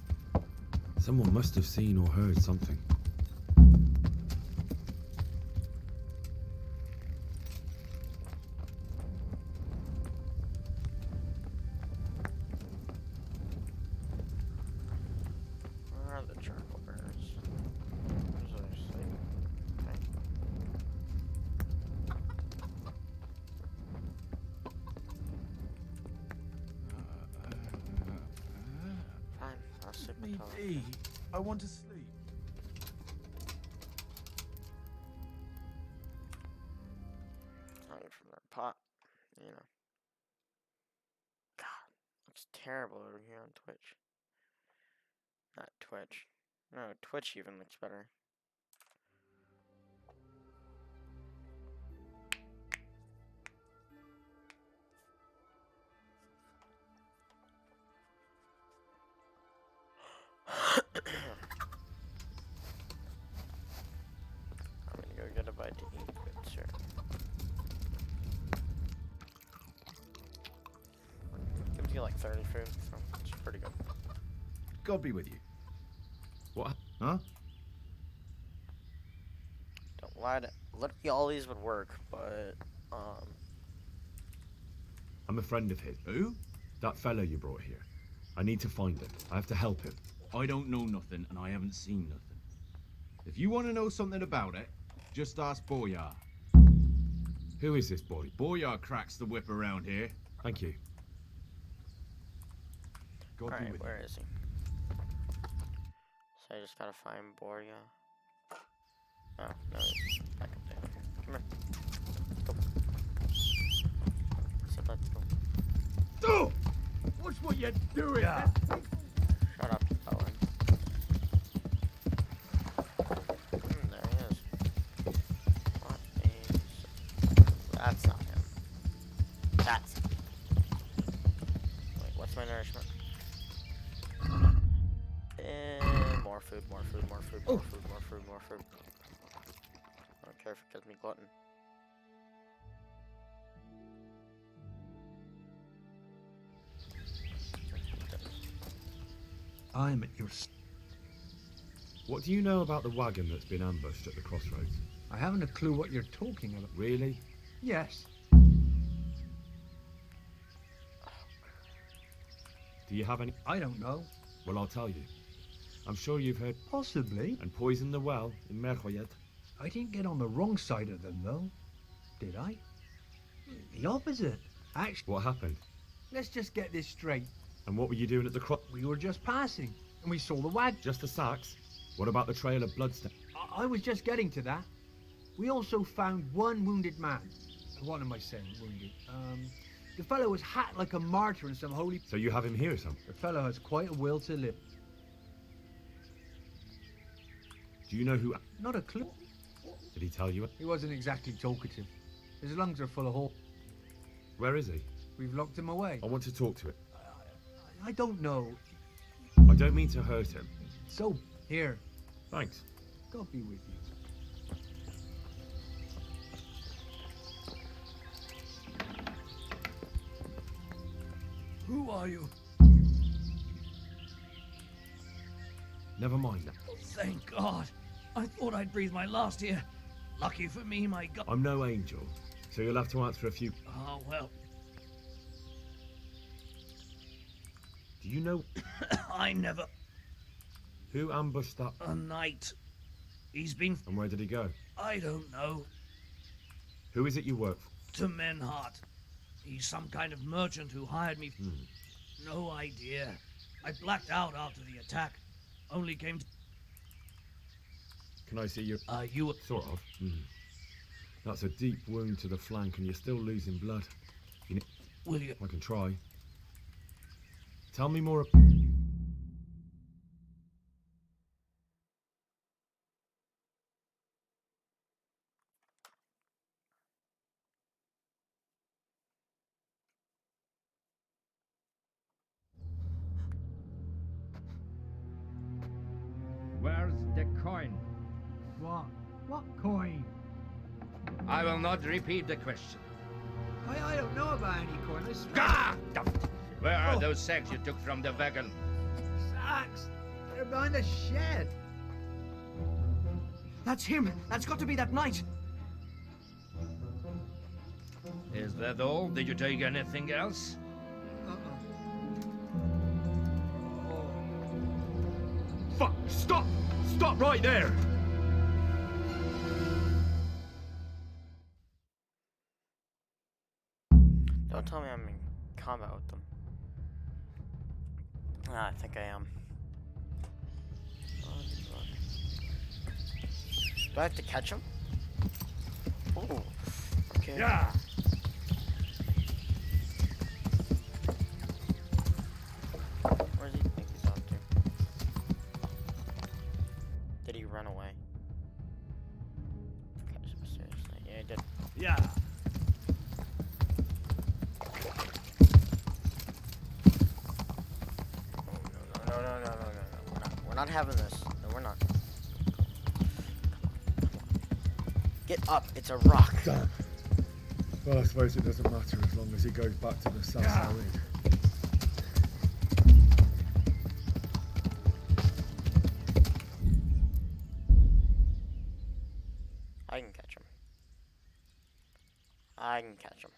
Someone must have seen or heard something. Where are the charcoal burners? Where's our sleep? Okay. Fine, I'll sleep Me until be. I want to sleep. hung from their pot, you know. God, looks terrible over here on Twitch. Not Twitch. No, Twitch even looks better. I'm gonna go get a bite to eat, good sir. Gives you like 30 food, so it's pretty good. God be with you. What? Huh? Don't lie to literally all these would work, but I'm a friend of his. Who? That fellow you brought here. I need to find him. I have to help him. I don't know nothing, and I haven't seen nothing. If you want to know something about it, just ask Boyar. Who is this boy? Boyar cracks the whip around here. Thank you. God be alright, with where you. is he? So I just gotta find Boria. Oh, no, he's back up there. Come here. Let's go. I said let's go. Oh! Watch what you're doing! Yeah. Shut up, you Owen. There he is. What is... That's not him. That's him. Wait, what's my nourishment? More food, more food, more food, more food, more food, more food. I don't care if it gives me glutton. I'm at your... What do you know about the wagon that's been ambushed at the crossroads? I haven't a clue what you're talking about. Really? Yes. Do you have any? I don't know. Well, I'll tell you. I'm sure you've heard. Possibly. And poisoned the well in Merjoyet. I didn't get on the wrong side of them, though. Did I? The opposite. Actually, What happened? let's just get this straight. And what were you doing at the cross? We were just passing, and we saw the wagon. Just the sacks? What about the trail of bloodstains? I was just getting to that. We also found one wounded man. What am I saying, wounded? The fellow was hacked like a martyr in some holy... So you have him here, son? The fellow has quite a will to live. Do you know who? Not a clue. Did he tell you? He wasn't exactly talkative. His lungs are full of holes. Where is he? We've locked him away. I want to talk to him. I don't know. I don't mean to hurt him. So, here. Thanks. God be with you. Who are you? Never mind that. Thank God. I thought I'd breathe my last here. Lucky for me, my God. I'm no angel, so you'll have to answer a few. Oh, well. Do you know I never... who ambushed that? A knight. He's been... And where did he go? I don't know. Who is it you work for? To Menhart. He's some kind of merchant who hired me. No idea. I blacked out after the attack. Only came to... Can I see your... you... Sort of. That's a deep wound to the flank and you're still losing blood. Will you... I can try. Tell me more... Where's the coin? What? What coin? I will not repeat the question. I don't know about any coin. I swear. Where are those sacks you took from the wagon? tracks. They're behind the shed. That's him. That's got to be that knight. Is that all? Did you take anything else? Fuck! Stop! Stop right there! Don't tell me I'm in combat with them. Ah, I think I am. Do I have to catch him? Oh, okay. Yeah. Where does he think he's off to? Did he run away? Catch him seriously. Yeah, he did. Yeah. No. We're not having this. No, we're not. Get up. It's a rock. Damn. Well, I suppose it doesn't matter as long as he goes back to the Sasso Inn. I can catch him. I can catch him.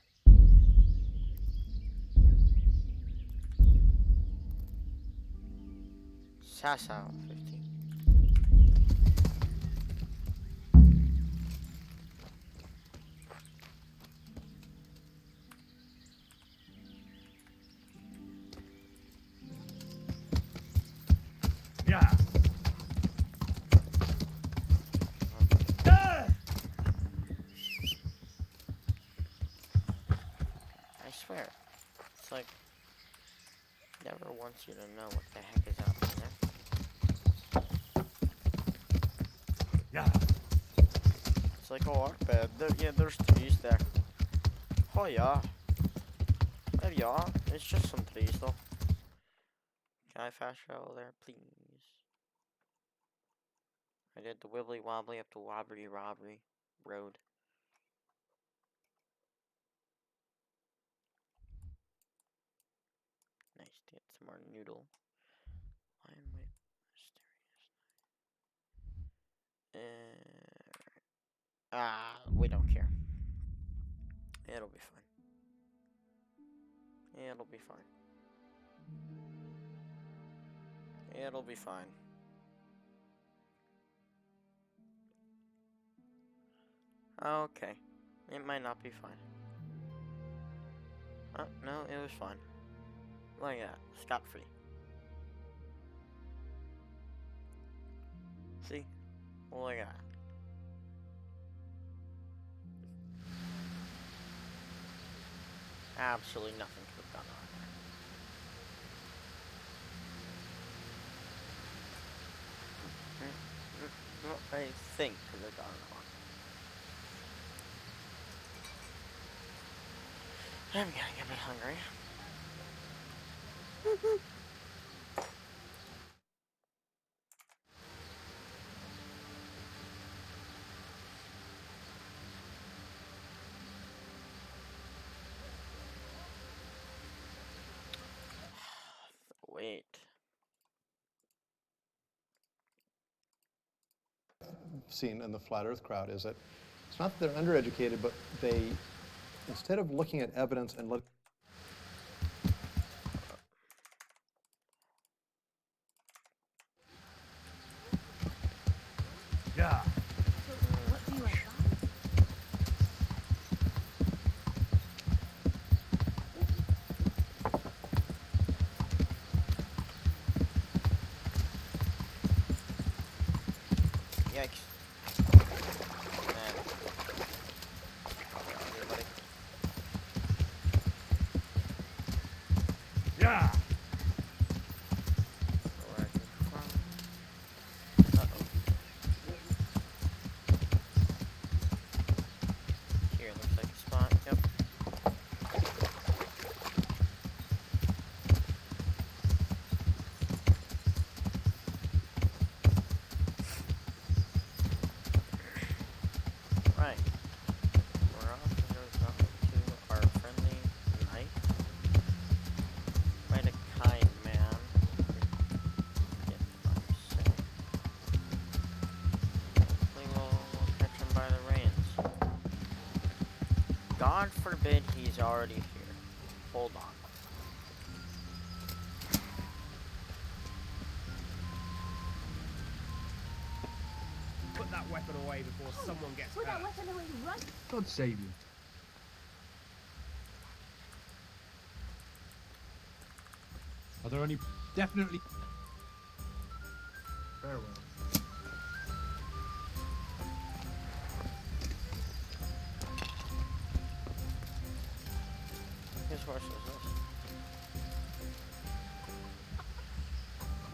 Sasso 15. Yeah. I swear, it's like never wants you to know what the heck is happening there. Yeah. It's like, oh, bad. Yeah, there's trees there. Oh yeah. There you are. It's just some trees though. Can I fast travel there, please? I did the wibbly wobbly up to Wobbly Robbery Road. Nice to get some more noodle. Why am I mysterious? We don't care. It'll be fine. It'll be fine. It'll be fine. Okay. It might not be fine. No, it was fine. Look at that. Scot-free. See? Look at that. Absolutely nothing could have gone on there. What I think could have gone on. I'm getting a bit hungry. Wait. Seen in the flat earth crowd is that it's not that they're undereducated, but they, instead of looking at evidence and letting Yeah. What do you advise? Yikes. Man. Everybody. Yeah. Where I can climb. Uh-oh. Here looks like a spot. Yep. Right. We're off to go talk to our friendly knight. Might have God forbid he's already here. Hold on. Put that weapon away before someone gets Put that hurt. weapon away right. God save you. Are there any... Definitely. Farewell. Whose horse is this?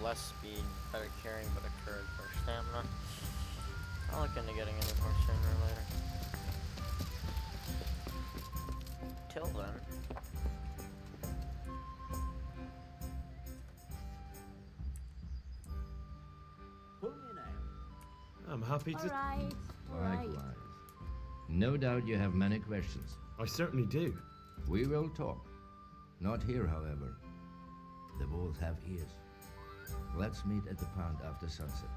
Less speed, better carrying, but a curve for stamina. I'll look into getting a new horse sooner or later. Till then. I'm happy to... Alright, alright. Likewise. No doubt you have many questions. I certainly do. We will talk. Not here, however. The wolves have ears. Let's meet at the pond after sunset.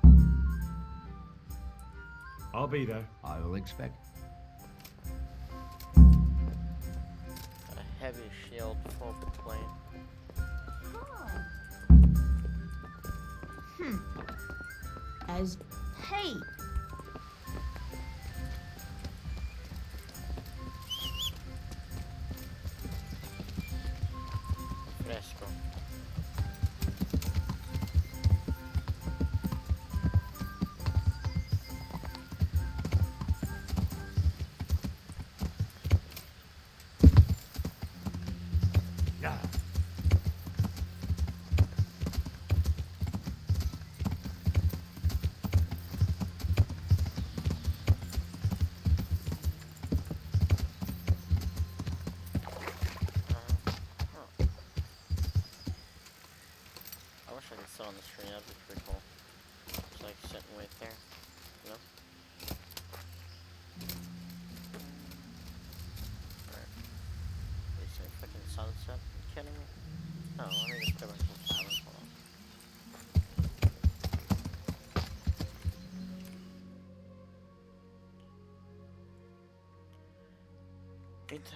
I'll be there. I will expect. A heavy shield full plane. As hey. Fresco. Yeah. I wish I could sit on the tree, that'd be pretty cool. Just like sit and wait there, you know? Alright. What do you say, freaking sunset? Are you kidding me? Oh, let me just go back to the tavern, hold on. Wait.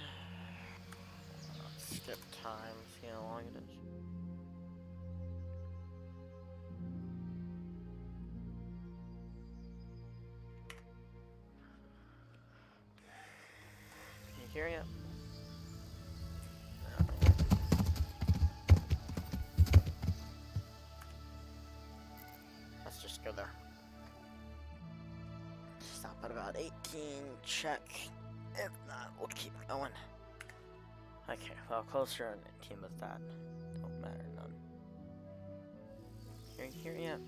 Skip time, see how long it is. Can you hear yet? Let's just go there. Stop at about 18, check. If not, we'll keep going. Okay, well, closer and team with that. Don't matter none. Are you here yet?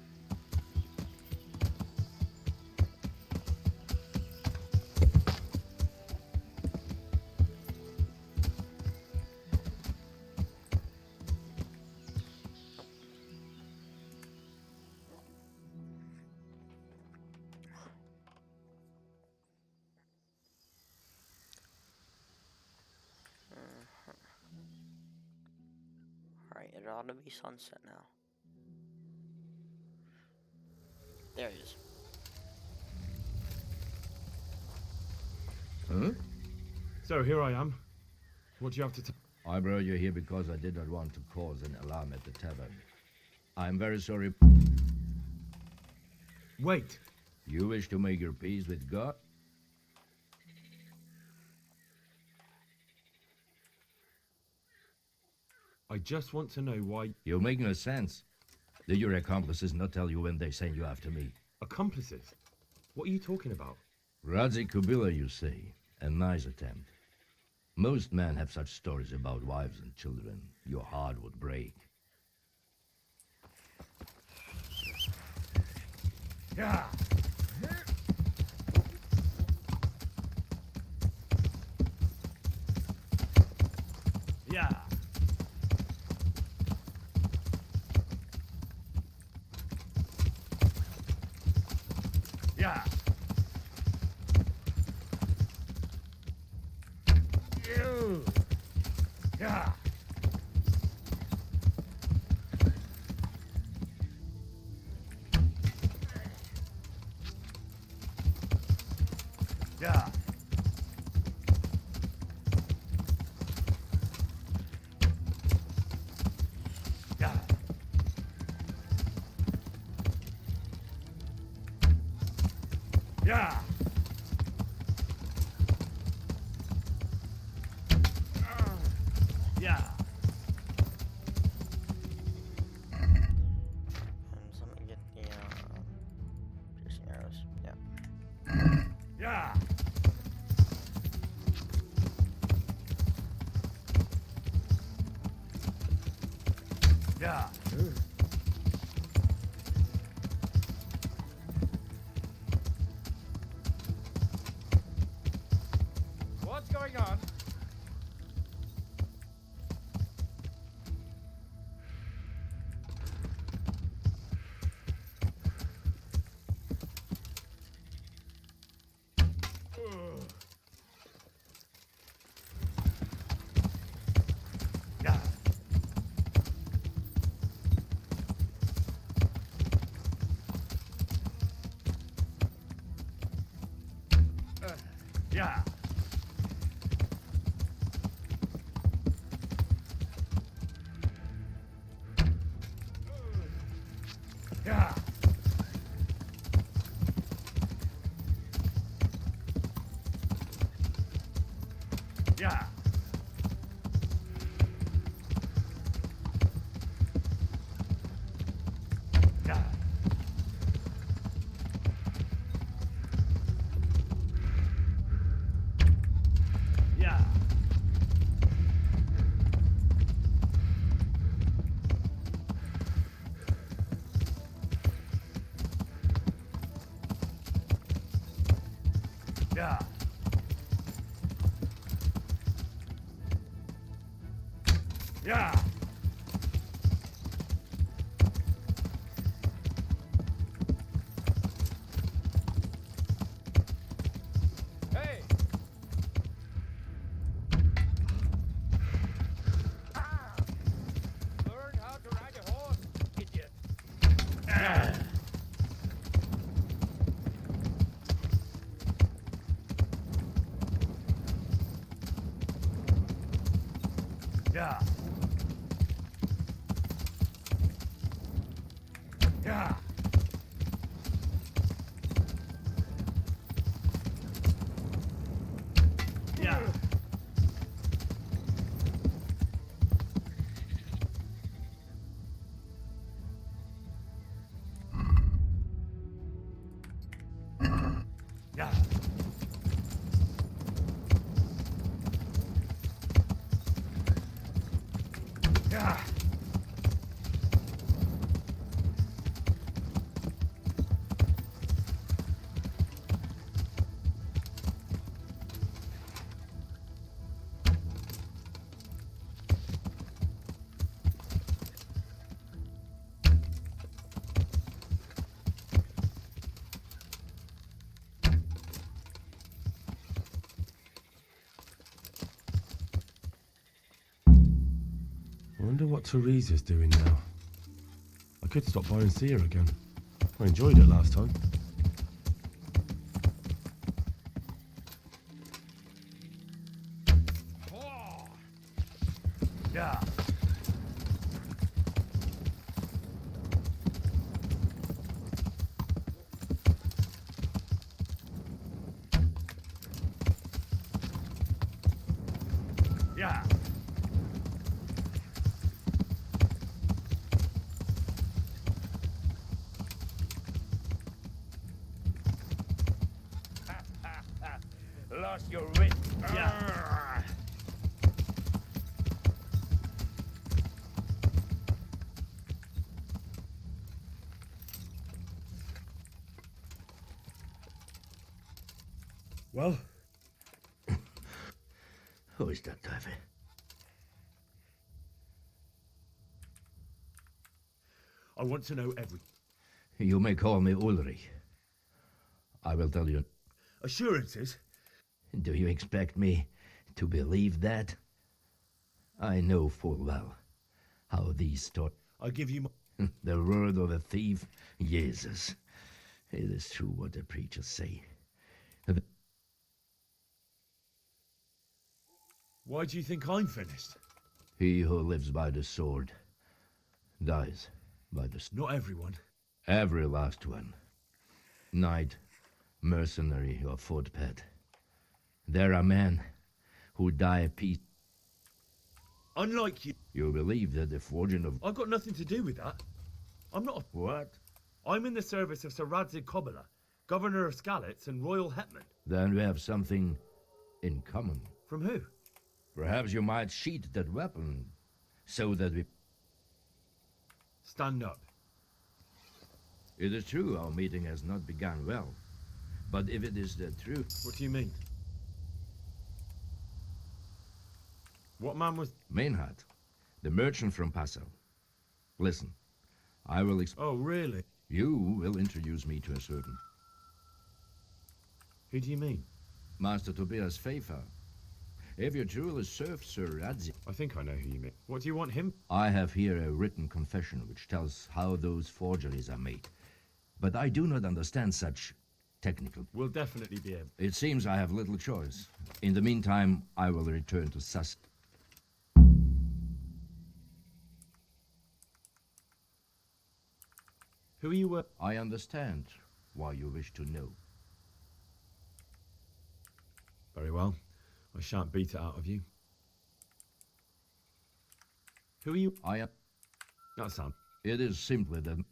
Alright, it ought to be sunset now. There he is. Huh? So here I am. What do you have to tell? I brought you here because I did not want to cause an alarm at the tavern. I'm very sorry. Wait. You wish to make your peace with God? I just want to know why... You make no sense. Did your accomplices not tell you when they sent you after me? Accomplices? What are you talking about? Radzi Kubila, you say. A nice attempt. Most men have such stories about wives and children. Your heart would break. Yeah. Yeah. Yeah. You. Yeah. Yeah. Yeah. Yeah. And let me get the piercing arrows. Yeah. Yeah. Yeah. What's going on? Yeah. Yeah. Yeah. Yeah. Yeah. Yeah. Yeah. Yeah. Hey! Learn how to ride a horse, idiot. Yeah. Yeah. Yeah. Yeah. Yeah. Yeah. I wonder what Teresa's doing now. I could stop by and see her again. I enjoyed it last time. Yeah. Yeah. Lost your wit. Yeah. Well, Who is that, David? I want to know everything. You may call me Ulrich. I will tell you. Assurances? Do you expect me to believe that? I know full well how these stories. I give you my... The word of a thief? Jesus. It is true what the preachers say. Why do you think I'm finished? He who lives by the sword dies by the sword. Not everyone. Every last one. Night, mercenary or footpad. There are men who die peace. Unlike you. You believe that the forging of... I've got nothing to do with that. I'm not a... What? I'm in the service of Sir Radzig Kobyla, Governor of Skalitz and Royal Hetman. Then we have something in common. From who? Perhaps you might sheath that weapon so that we... Stand up. It is true our meeting has not begun well. But if it is the truth... What do you mean? What man was... Maynard, the merchant from Passau. Listen, I will... Oh, really? You will introduce me to a certain... Who do you mean? Master Tobias Pfeiffer. If you truly serve Sir Radzig... I think I know who you mean. What do you want him? I have here a written confession which tells how those forgeries are made. But I do not understand such technical... We'll definitely be able... It seems I have little choice. In the meantime, I will return to Sus... Who are you I understand why you wish to know. Very well. I shan't beat it out of you. Who are you? I am... That's Sam. It is simply that...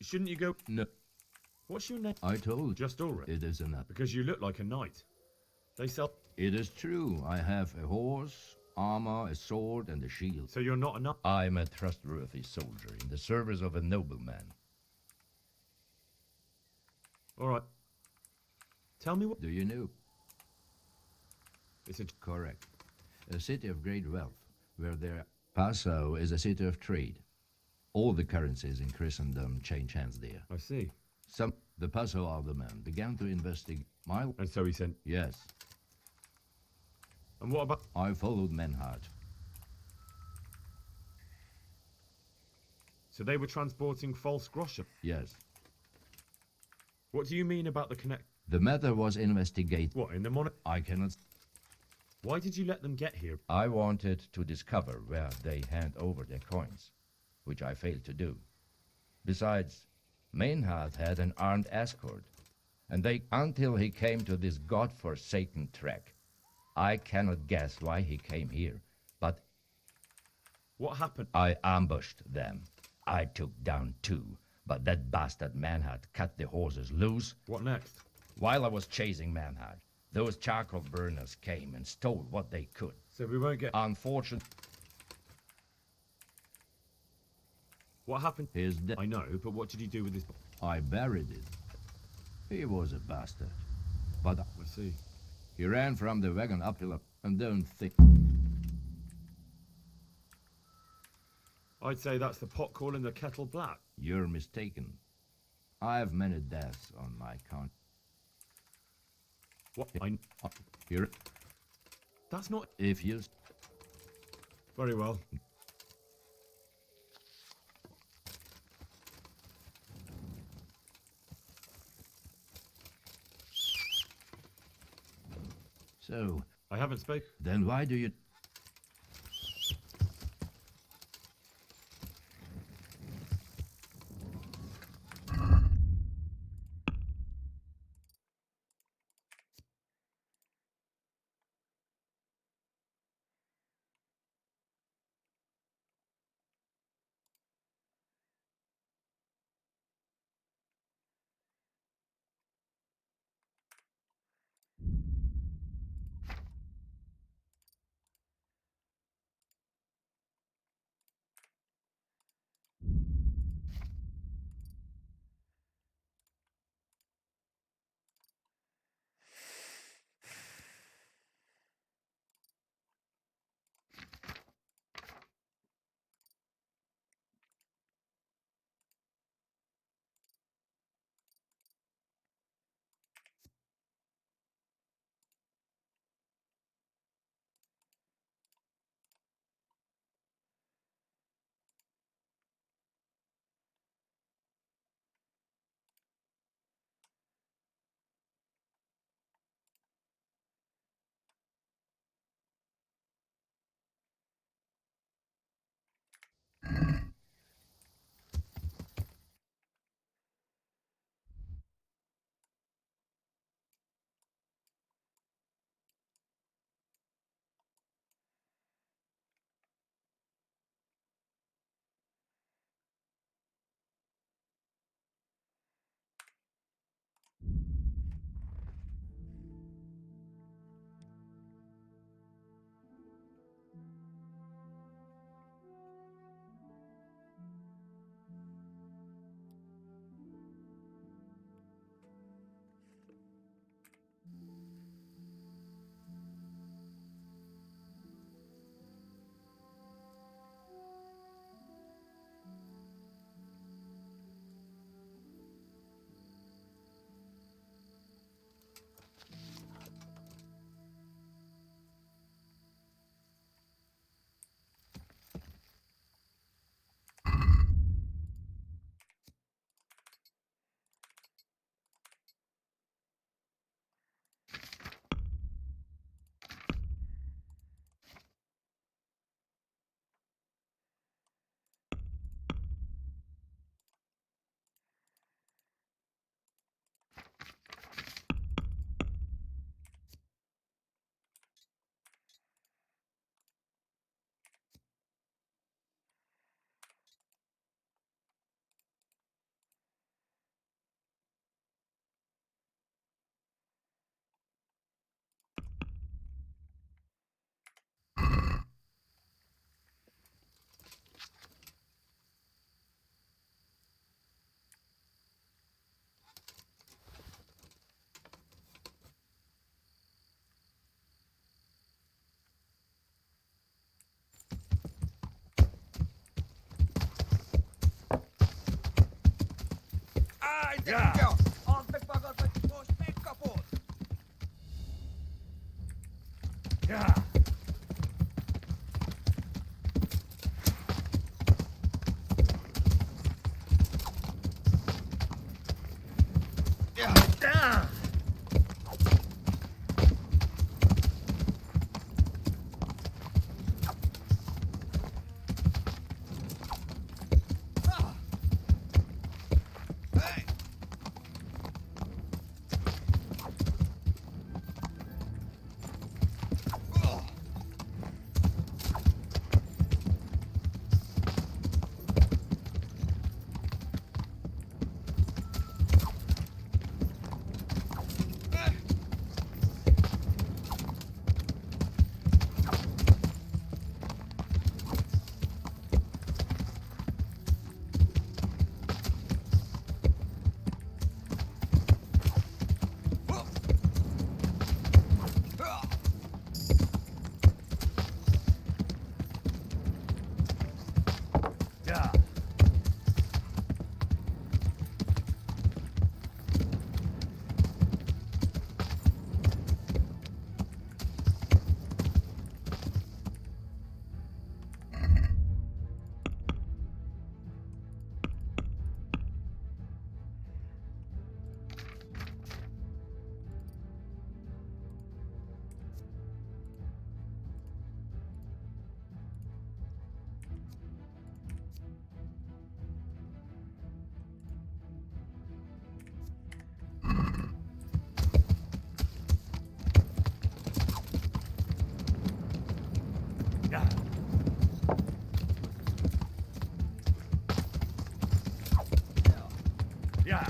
Shouldn't you go... No. What's your name? I told... Just Ulrich. It is enough. Because you look like a knight. They sell... It is true. I have a horse, armor, a sword, and a shield. So you're not a knight? I am a trustworthy soldier in the service of a nobleman. All right. Tell me what... Do you know? Is it correct? A city of great wealth, where there... Passau is a city of trade. All the currencies in Christendom change hands there. I see. The Passau alderman began to investigate my... And so he sent... Yes. And what about... I followed Menhard. So they were transporting false groschen? Yes. What do you mean about the connect... The matter was investigated. What, in the mon... I cannot... Why did you let them get here? I wanted to discover where they hand over their coins, which I failed to do. Besides, Maynard had an armed escort, and they... Until he came to this god-forsaken trek. I cannot guess why he came here, but... What happened? I ambushed them. I took down 2, but that bastard Maynard cut the horses loose. What next? While I was chasing Maynard, those charcoal burners came and stole what they could. So we won't get... Unfortunately... What happened? His death. I know, but what did you do with his... I buried it. He was a bastard. But... I see. He ran from the wagon uphill and don't think... I'd say that's the pot calling the kettle black. You're mistaken. I have many deaths on my count. What? Here. That's not... If you... Very well. So... I haven't spoken. Then why do you... tekikö? Oot me pakot pois Pekka pois. Yeah. Yeah. Yeah. Yeah. Yeah.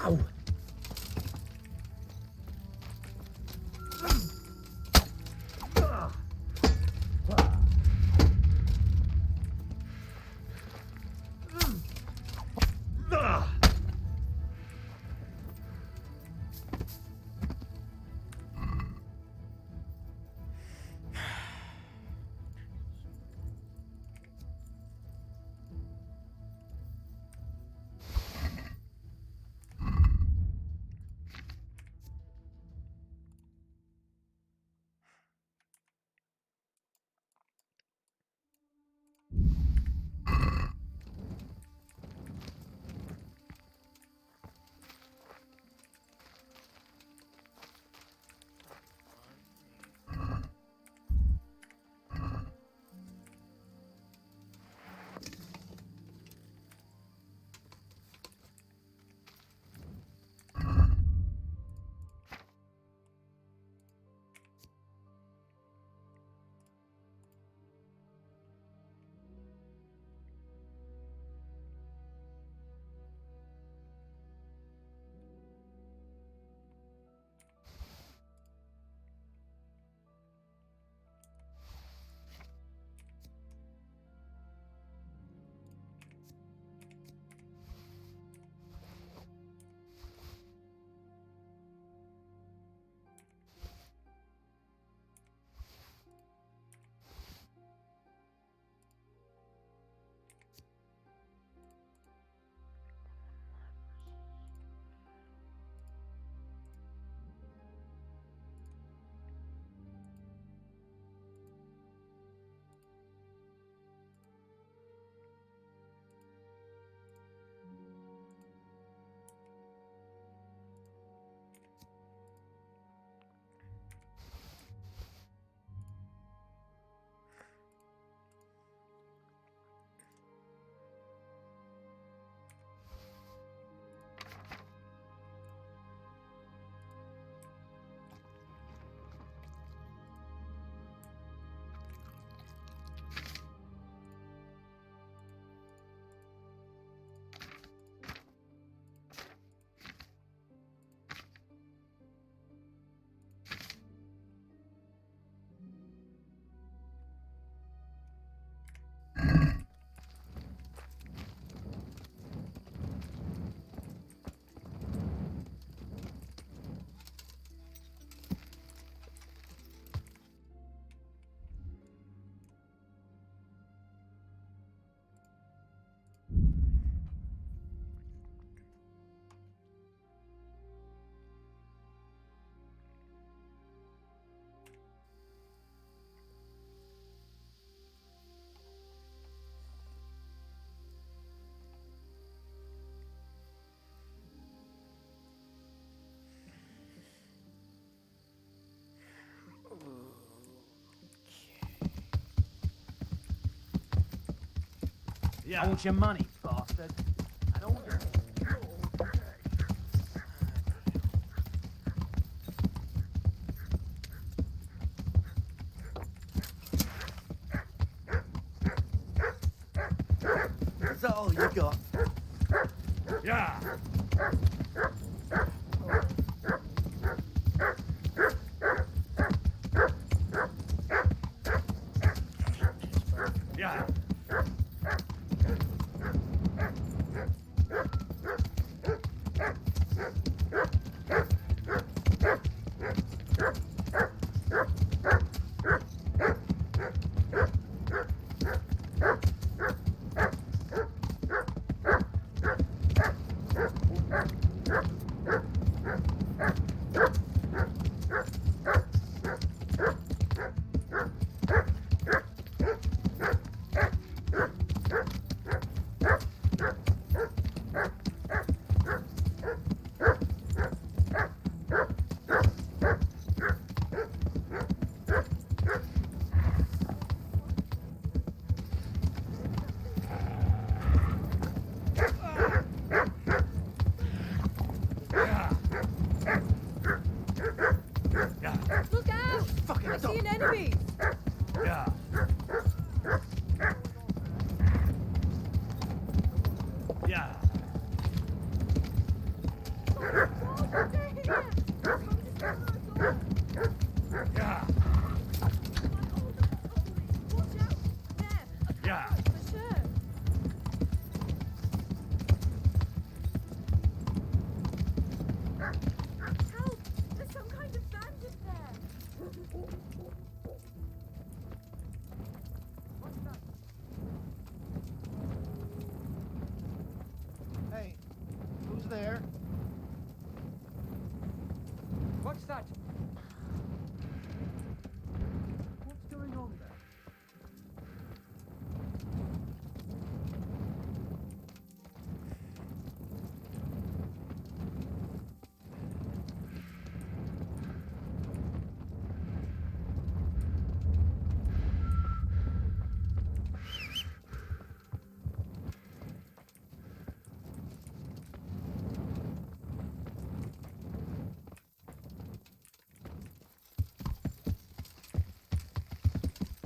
Ow! Yeah. I want your money, bastard. I don't want your... Is that all you got? Yeah. Yeah. Look out! I see an enemy! Yeah. Yeah. Yeah. Yeah. For sure. Help! There's some kind of bandit there! Hey, who's there? What's that? What's going on there?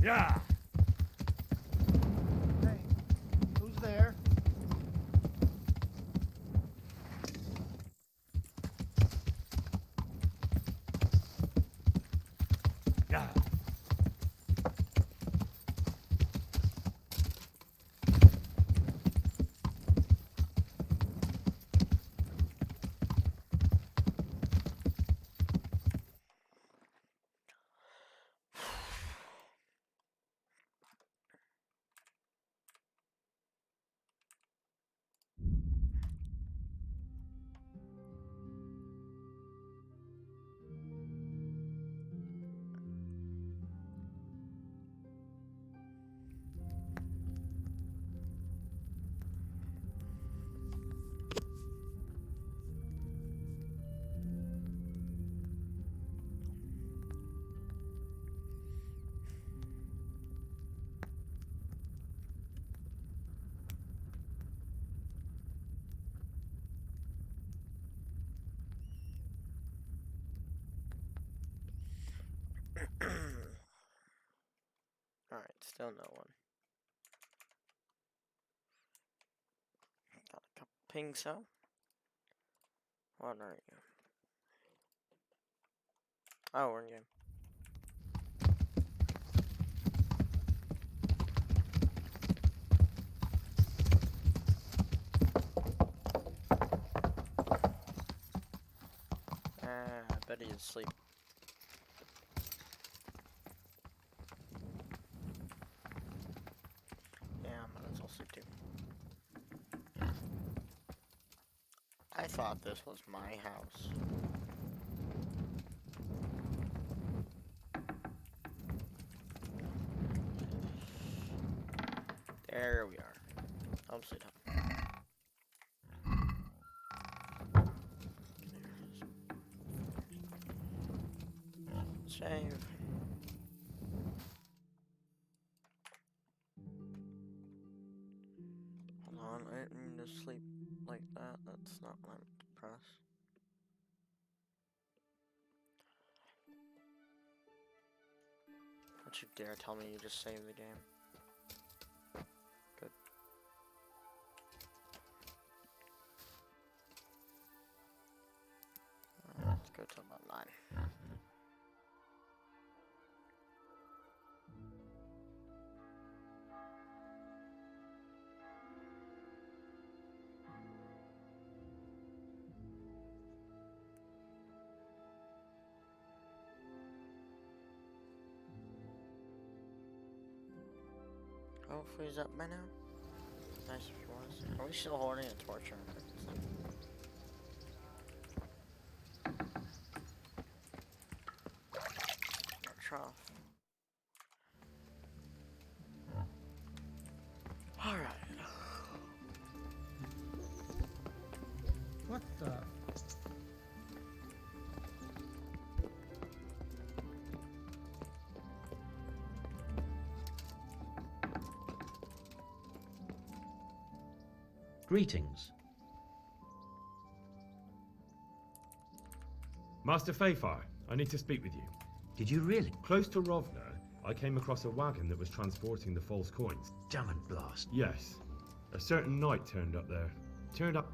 Yeah. Hey, who's there? Yeah. Alright, still no one. Got a couple pings out. What are you? Oh, we're in game. bet he's asleep. Yeah, might as well sleep too. I thought this was my house. There we are. Home sweet home. Save. Hold on, I didn't mean to sleep like that. That's not what I meant to press. Don't you dare tell me you just saved the game. Good. Let's go to about 9. Hopefully he's up by now. Nice if he was. Are we still holding a torch? Trough. Alright. What the? Greetings. Master Fayfire, I need to speak with you. Did you really? Close to Rovna, I came across a wagon that was transporting the false coins. Damn and blast. Yes. A certain knight turned up there.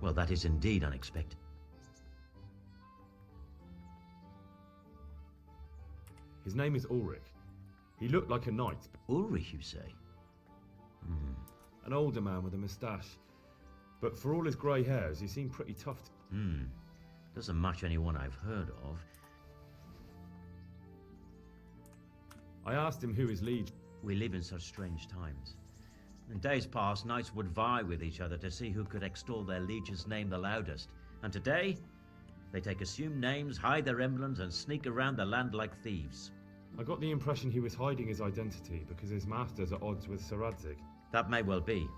Well, that is indeed unexpected. His name is Ulrich. He looked like a knight. Ulrich, you say? An older man with a moustache. But for all his grey hairs, he seemed pretty tough. Doesn't match anyone I've heard of. I asked him who his liege... We live in such strange times. In days past, knights would vie with each other to see who could extol their liege's name the loudest. And today, they take assumed names, hide their emblems, and sneak around the land like thieves. I got the impression he was hiding his identity because his master's at odds with Sir Radzig. That may well be.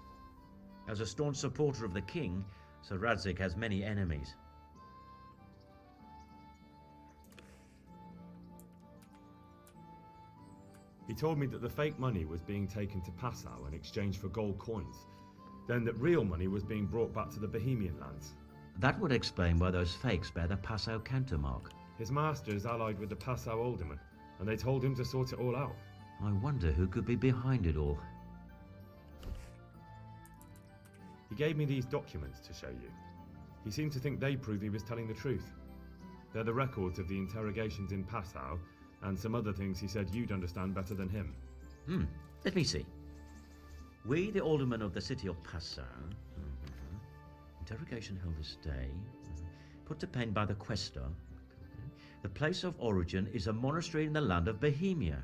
As a staunch supporter of the king, Sir Radzig has many enemies. He told me that the fake money was being taken to Passau in exchange for gold coins. Then that real money was being brought back to the Bohemian lands. That would explain why those fakes bear the Passau countermark. His master is allied with the Passau alderman, and they told him to sort it all out. I wonder who could be behind it all. He gave me these documents to show you. He seemed to think they prove he was telling the truth. They're the records of the interrogations in Passau, and some other things he said you'd understand better than him. Let me see. We, the aldermen of the city of Passau, interrogation held this day, put to pen by the questor. The place of origin is a monastery in the land of Bohemia.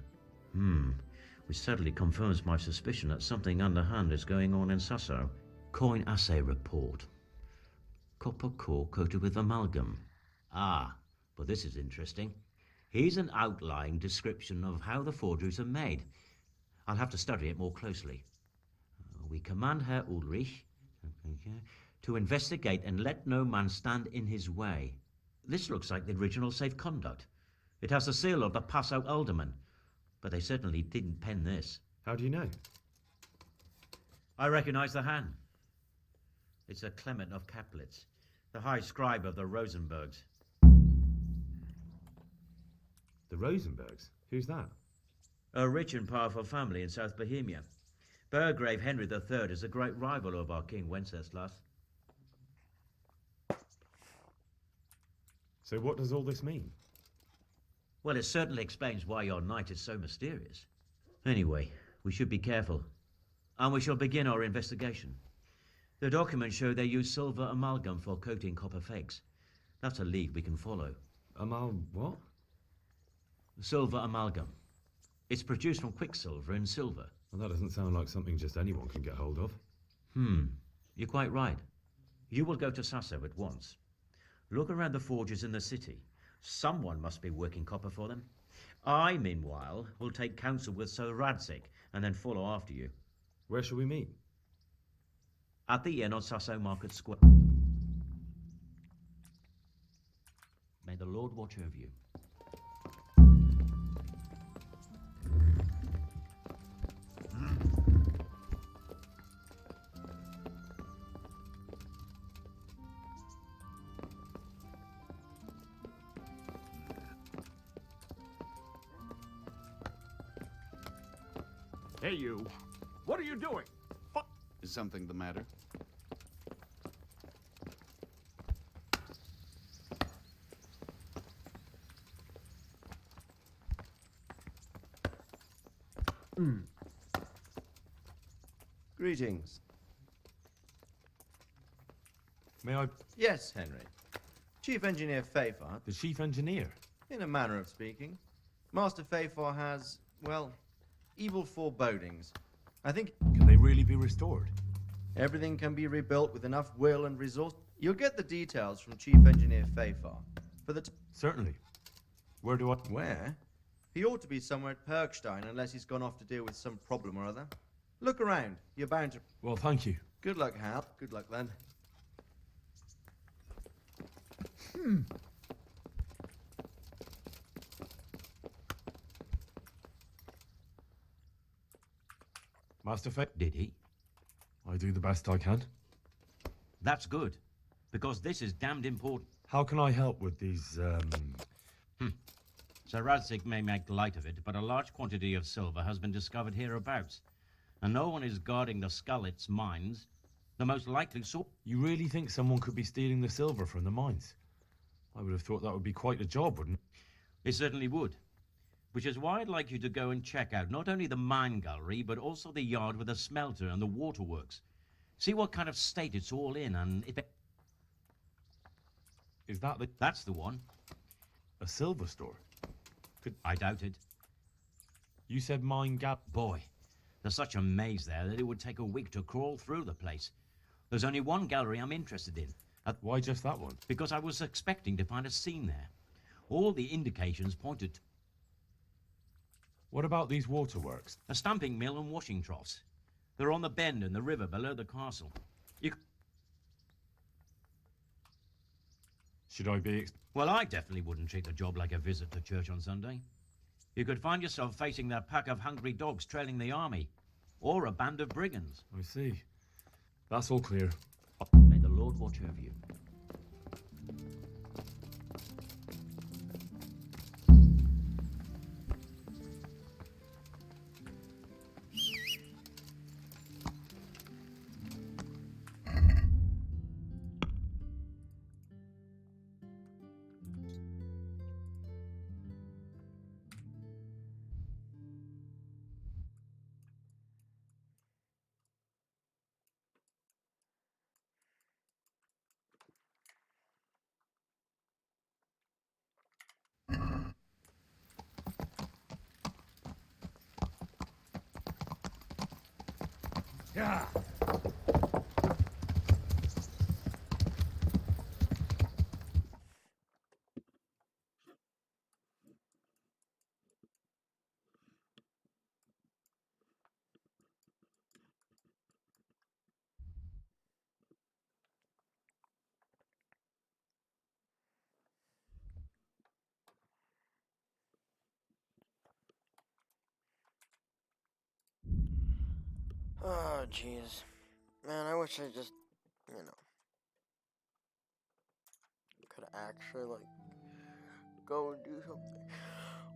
Which certainly confirms my suspicion that something underhand is going on in Sasso. Coin assay report. Copper core coated with amalgam. But this is interesting. Here's an outline description of how the forgeries are made. I'll have to study it more closely. We command Herr Ulrich to investigate and let no man stand in his way. This looks like the original safe conduct. It has the seal of the Passau alderman, but they certainly didn't pen this. How do you know? I recognize the hand. It's a Clement of Kaplitz, the high scribe of the Rosenbergs. The Rosenbergs? Who's that? A rich and powerful family in South Bohemia. Burgrave Henry III is a great rival of our King Wenceslas. So what does all this mean? Well, it certainly explains why your knight is so mysterious. Anyway, we should be careful. And we shall begin our investigation. The documents show they use silver amalgam for coating copper fakes. That's a lead we can follow. What? Silver amalgam. It's produced from quicksilver and silver. Well, that doesn't sound like something just anyone can get hold of. You're quite right. You will go to Sasso at once. Look around the forges in the city. Someone must be working copper for them. I, meanwhile, will take counsel with Sir Radzik and then follow after you. Where shall we meet? At the inn on Sasso Market Square. May the Lord watch over you. Hey, you. What are you doing? Is something the matter? Greetings. May I... Yes, Henry. Chief Engineer Fafar. The Chief Engineer? In a manner of speaking. Master Fafar has, well, evil forebodings. I think... Can they really be restored? Everything can be rebuilt with enough will and resource. You'll get the details from Chief Engineer Fafar. For the... Certainly. Where do I... Where? He ought to be somewhere at Perkstein unless he's gone off to deal with some problem or other. Look around. You're bound to... Well, thank you. Good luck, Hal. Good luck, then. Master Fa... Did he? I do the best I can. That's good, because this is damned important. How can I help with these, Sir Radzik may make light of it, but a large quantity of silver has been discovered hereabouts, and no one is guarding the Skullets mines. The most likely sort... You really think someone could be stealing the silver from the mines? I would have thought that would be quite a job, wouldn't it? It certainly would. Which is why I'd like you to go and check out not only the mine gallery, but also the yard with the smelter and the waterworks. See what kind of state it's all in, and if it... Is that the... That's the one. A silver store? I doubt it. You said mine gap... Boy, there's such a maze there that it would take a week to crawl through the place. There's only one gallery I'm interested in. Why just that one? Because I was expecting to find a scene there. All the indications pointed to... What about these waterworks? A stamping mill and washing troughs. They're on the bend in the river below the castle. Should I be... Well, I definitely wouldn't treat the job like a visit to church on Sunday. You could find yourself facing that pack of hungry dogs trailing the army. Or a band of brigands. I see. That's all clear. May the Lord watch over you. Yeah. Oh, jeez. Man, I wish I just, could actually, go and do something.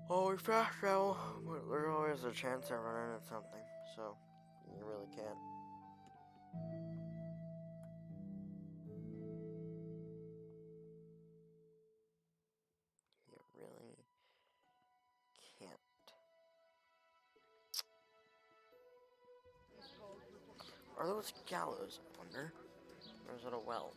Always fast travel, but there's always a chance of running into something, so you really can't. You really can't. Are those gallows, I wonder? Or is it a well?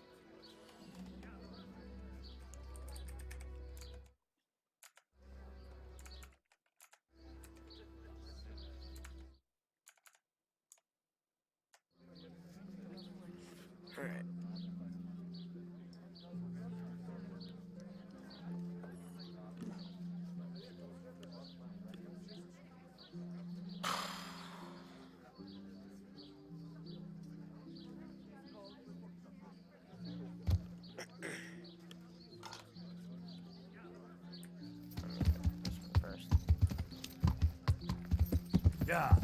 Yeah.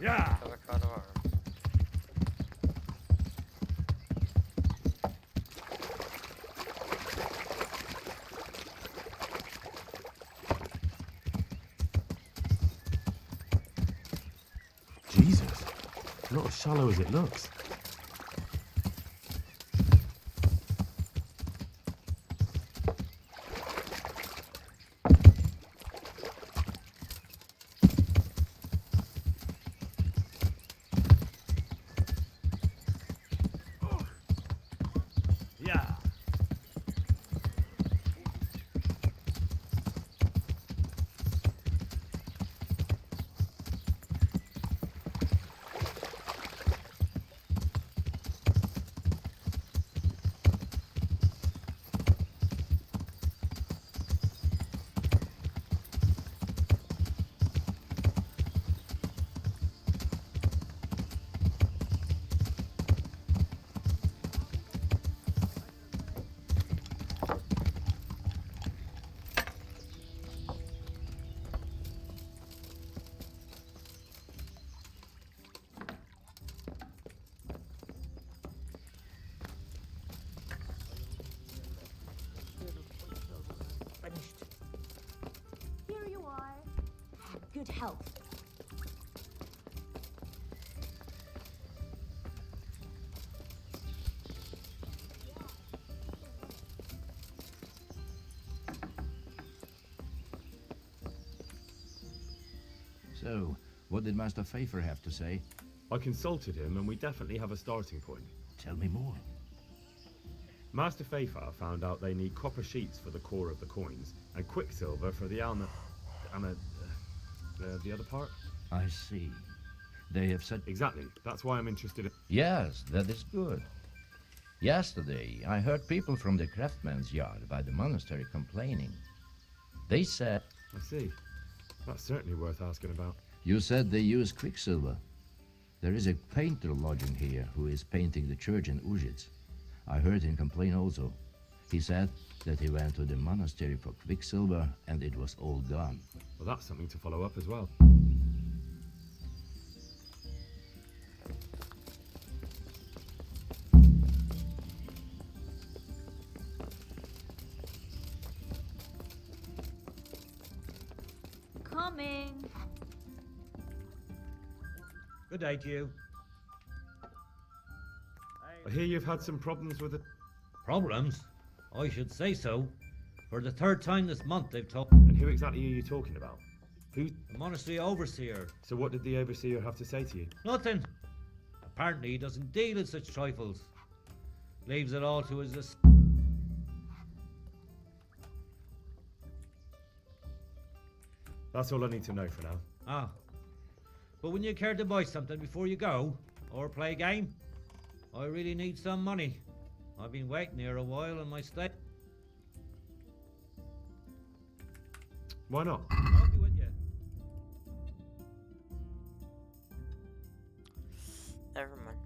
Yeah. Jesus, not as shallow as it looks. Yeah. Finished. Here you are. Good health. So, what did Master Pfeiffer have to say? I consulted him and we definitely have a starting point. Tell me more. Master Pfeiffer found out they need copper sheets for the core of the coins and quicksilver for the the other part. I see. They have said... Exactly. That's why I'm interested in... Yes, that is good. Yesterday, I heard people from the craftsman's yard by the monastery complaining. They said... I see. That's certainly worth asking about. You said they use quicksilver. There is a painter lodging here who is painting the church in Ujits. I heard him complain also. He said that he went to the monastery for quicksilver and it was all gone. Well, that's something to follow up as well. Coming. Good day to you. I hear you've had some problems with it. Problems? I should say so. For the third time this month they've told... And who exactly are you talking about? Who? The monastery overseer. So what did the overseer have to say to you? Nothing. Apparently he doesn't deal in such trifles. Leaves it all to his... That's all I need to know for now. Ah. But when you care to buy something before you go, or play a game, I really need some money. I've been waiting here a while and my stay... Why not? I'll be with you. Never mind.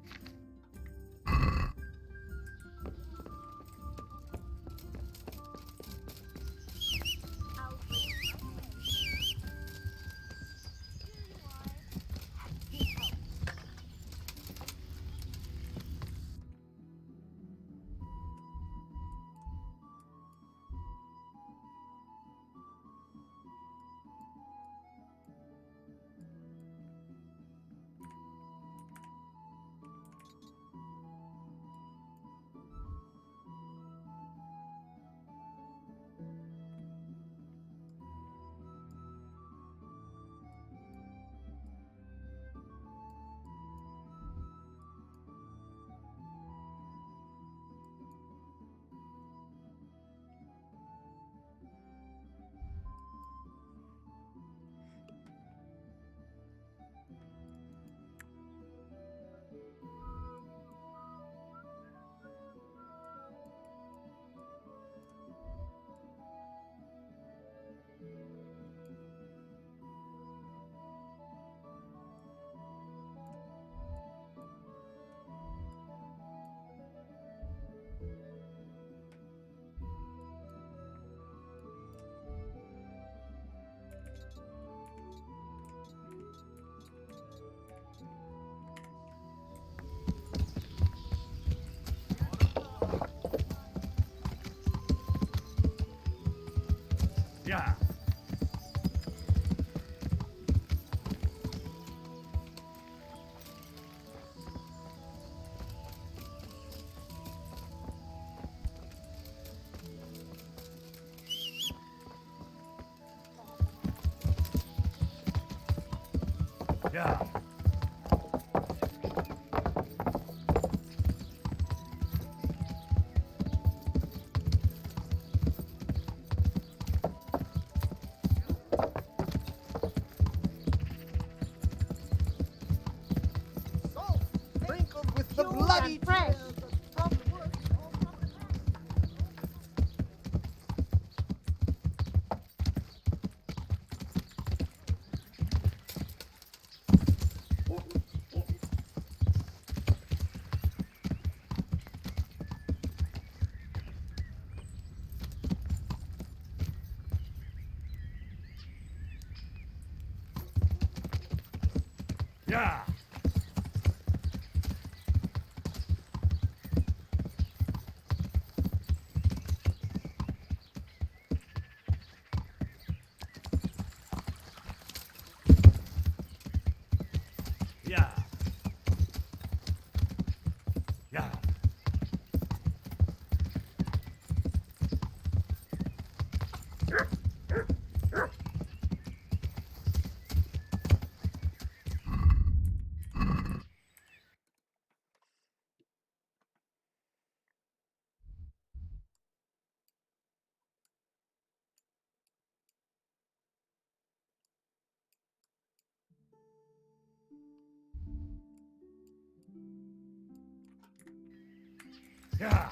Yeah. Yeah. Sprinkled with the bloody fresh. Yeah. Yeah. Yeah. Yeah.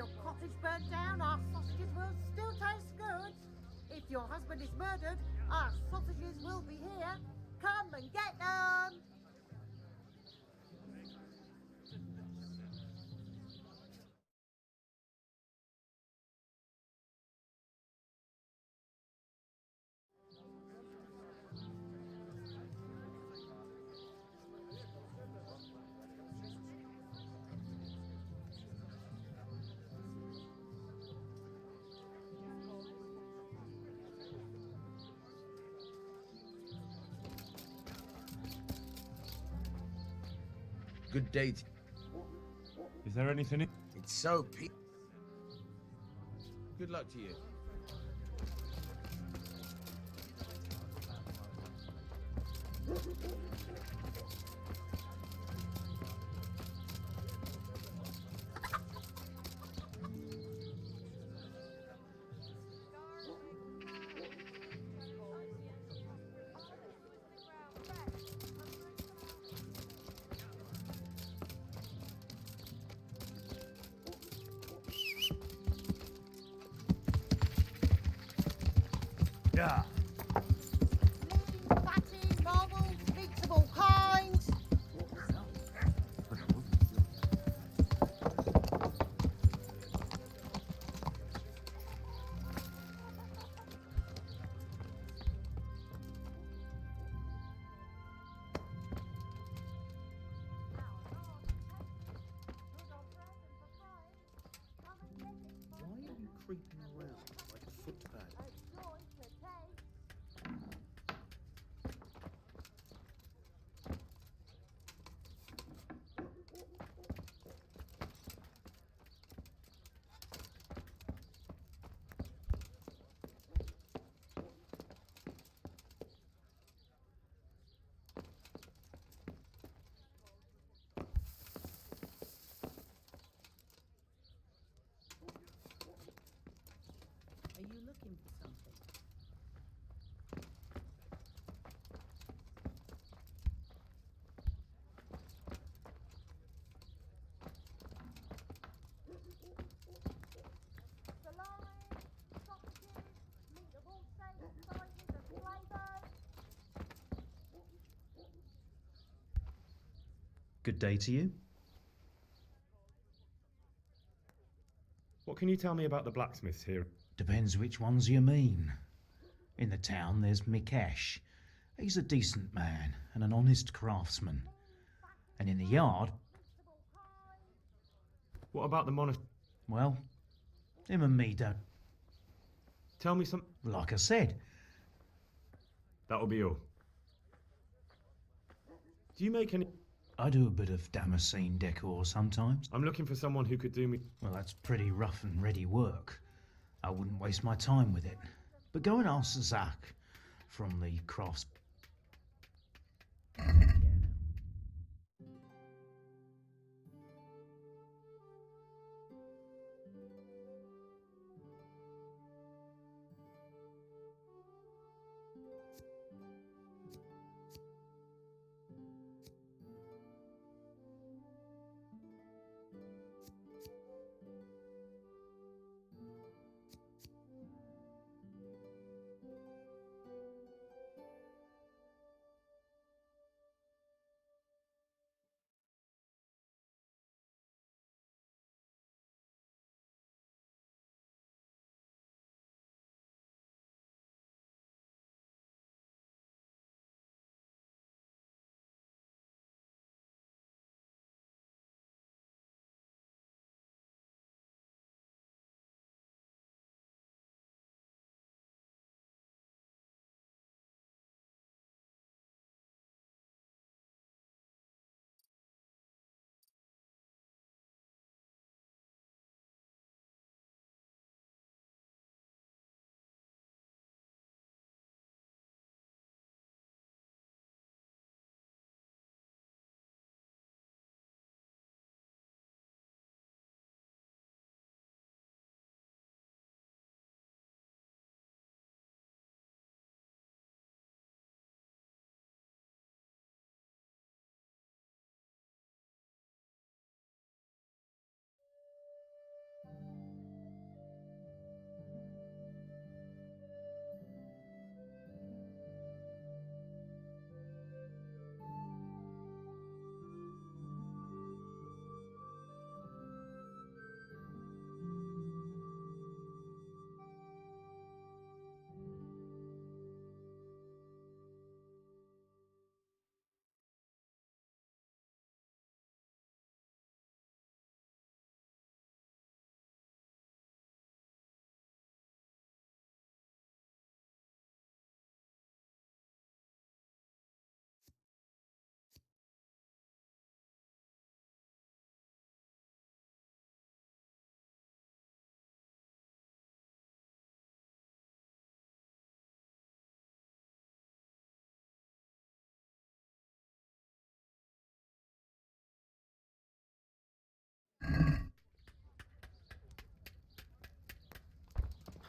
your cottage burnt down, our sausages will still taste good. If your husband is murdered, our sausages will be here. Come and get them! Good day to Is there anything in... It's so Good luck to you. Yeah. Fatty, marbles, meats of all kinds. Why are you creeping around like a footpad? Are you looking for something? Salami, sausages, meat of all shapes, sizes and flavours. Good day to you. What can you tell me about the blacksmiths here? Depends which ones you mean. In the town there's Mikesh. He's a decent man and an honest craftsman. And in the yard... What about the monastery? Well, him and me don't... Tell me some... Like I said. That'll be all. Do you make any... I do a bit of Damascene decor sometimes. I'm looking for someone who could do me... Well, that's pretty rough and ready work. I wouldn't waste my time with it. But go and ask Zach from the crafts...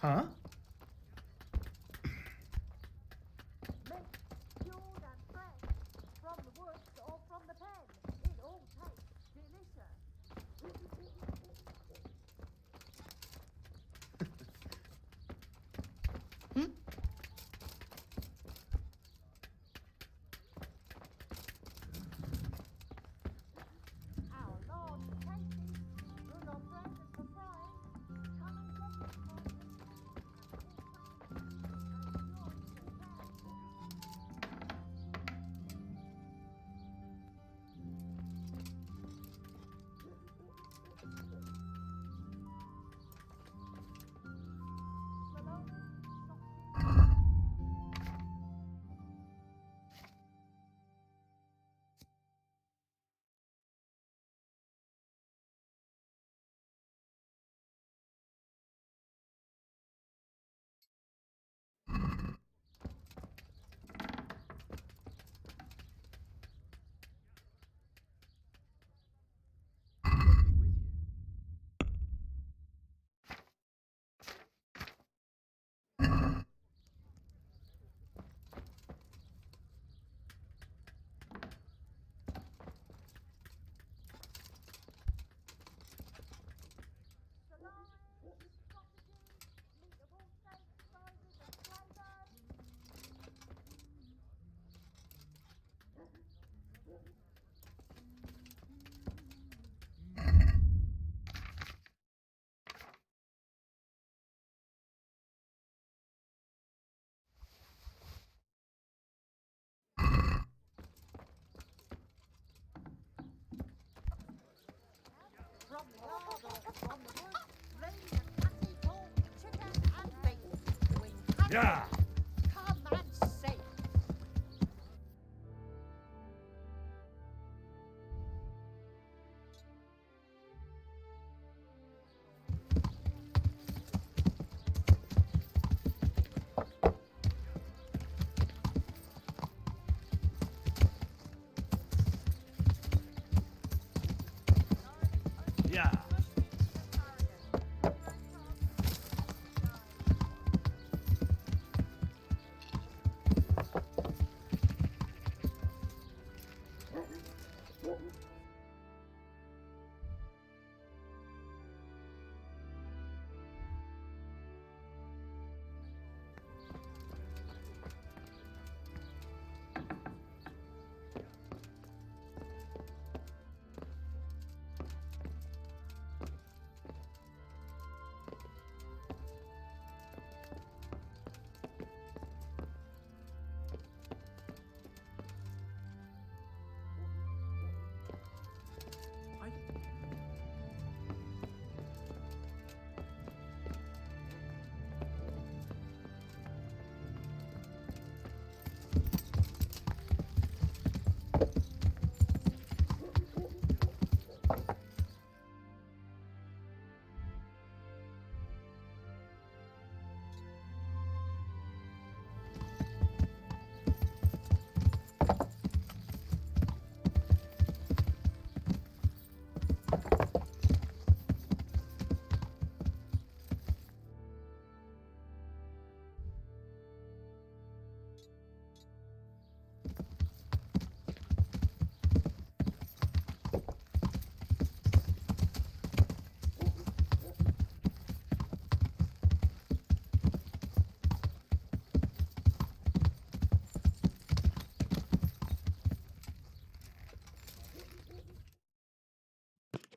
Huh? Make cured and fresh from the woods or from the pen. It all tastes delicious. Our large and tasty, good on bread and for frying. Come and get it, from the yard or from the woods, raise a fatty pork, chicken and beef. We have Yeah. it. Come and see. Yeah.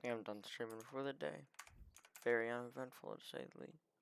I'm done streaming for the day. Very uneventful to say the least.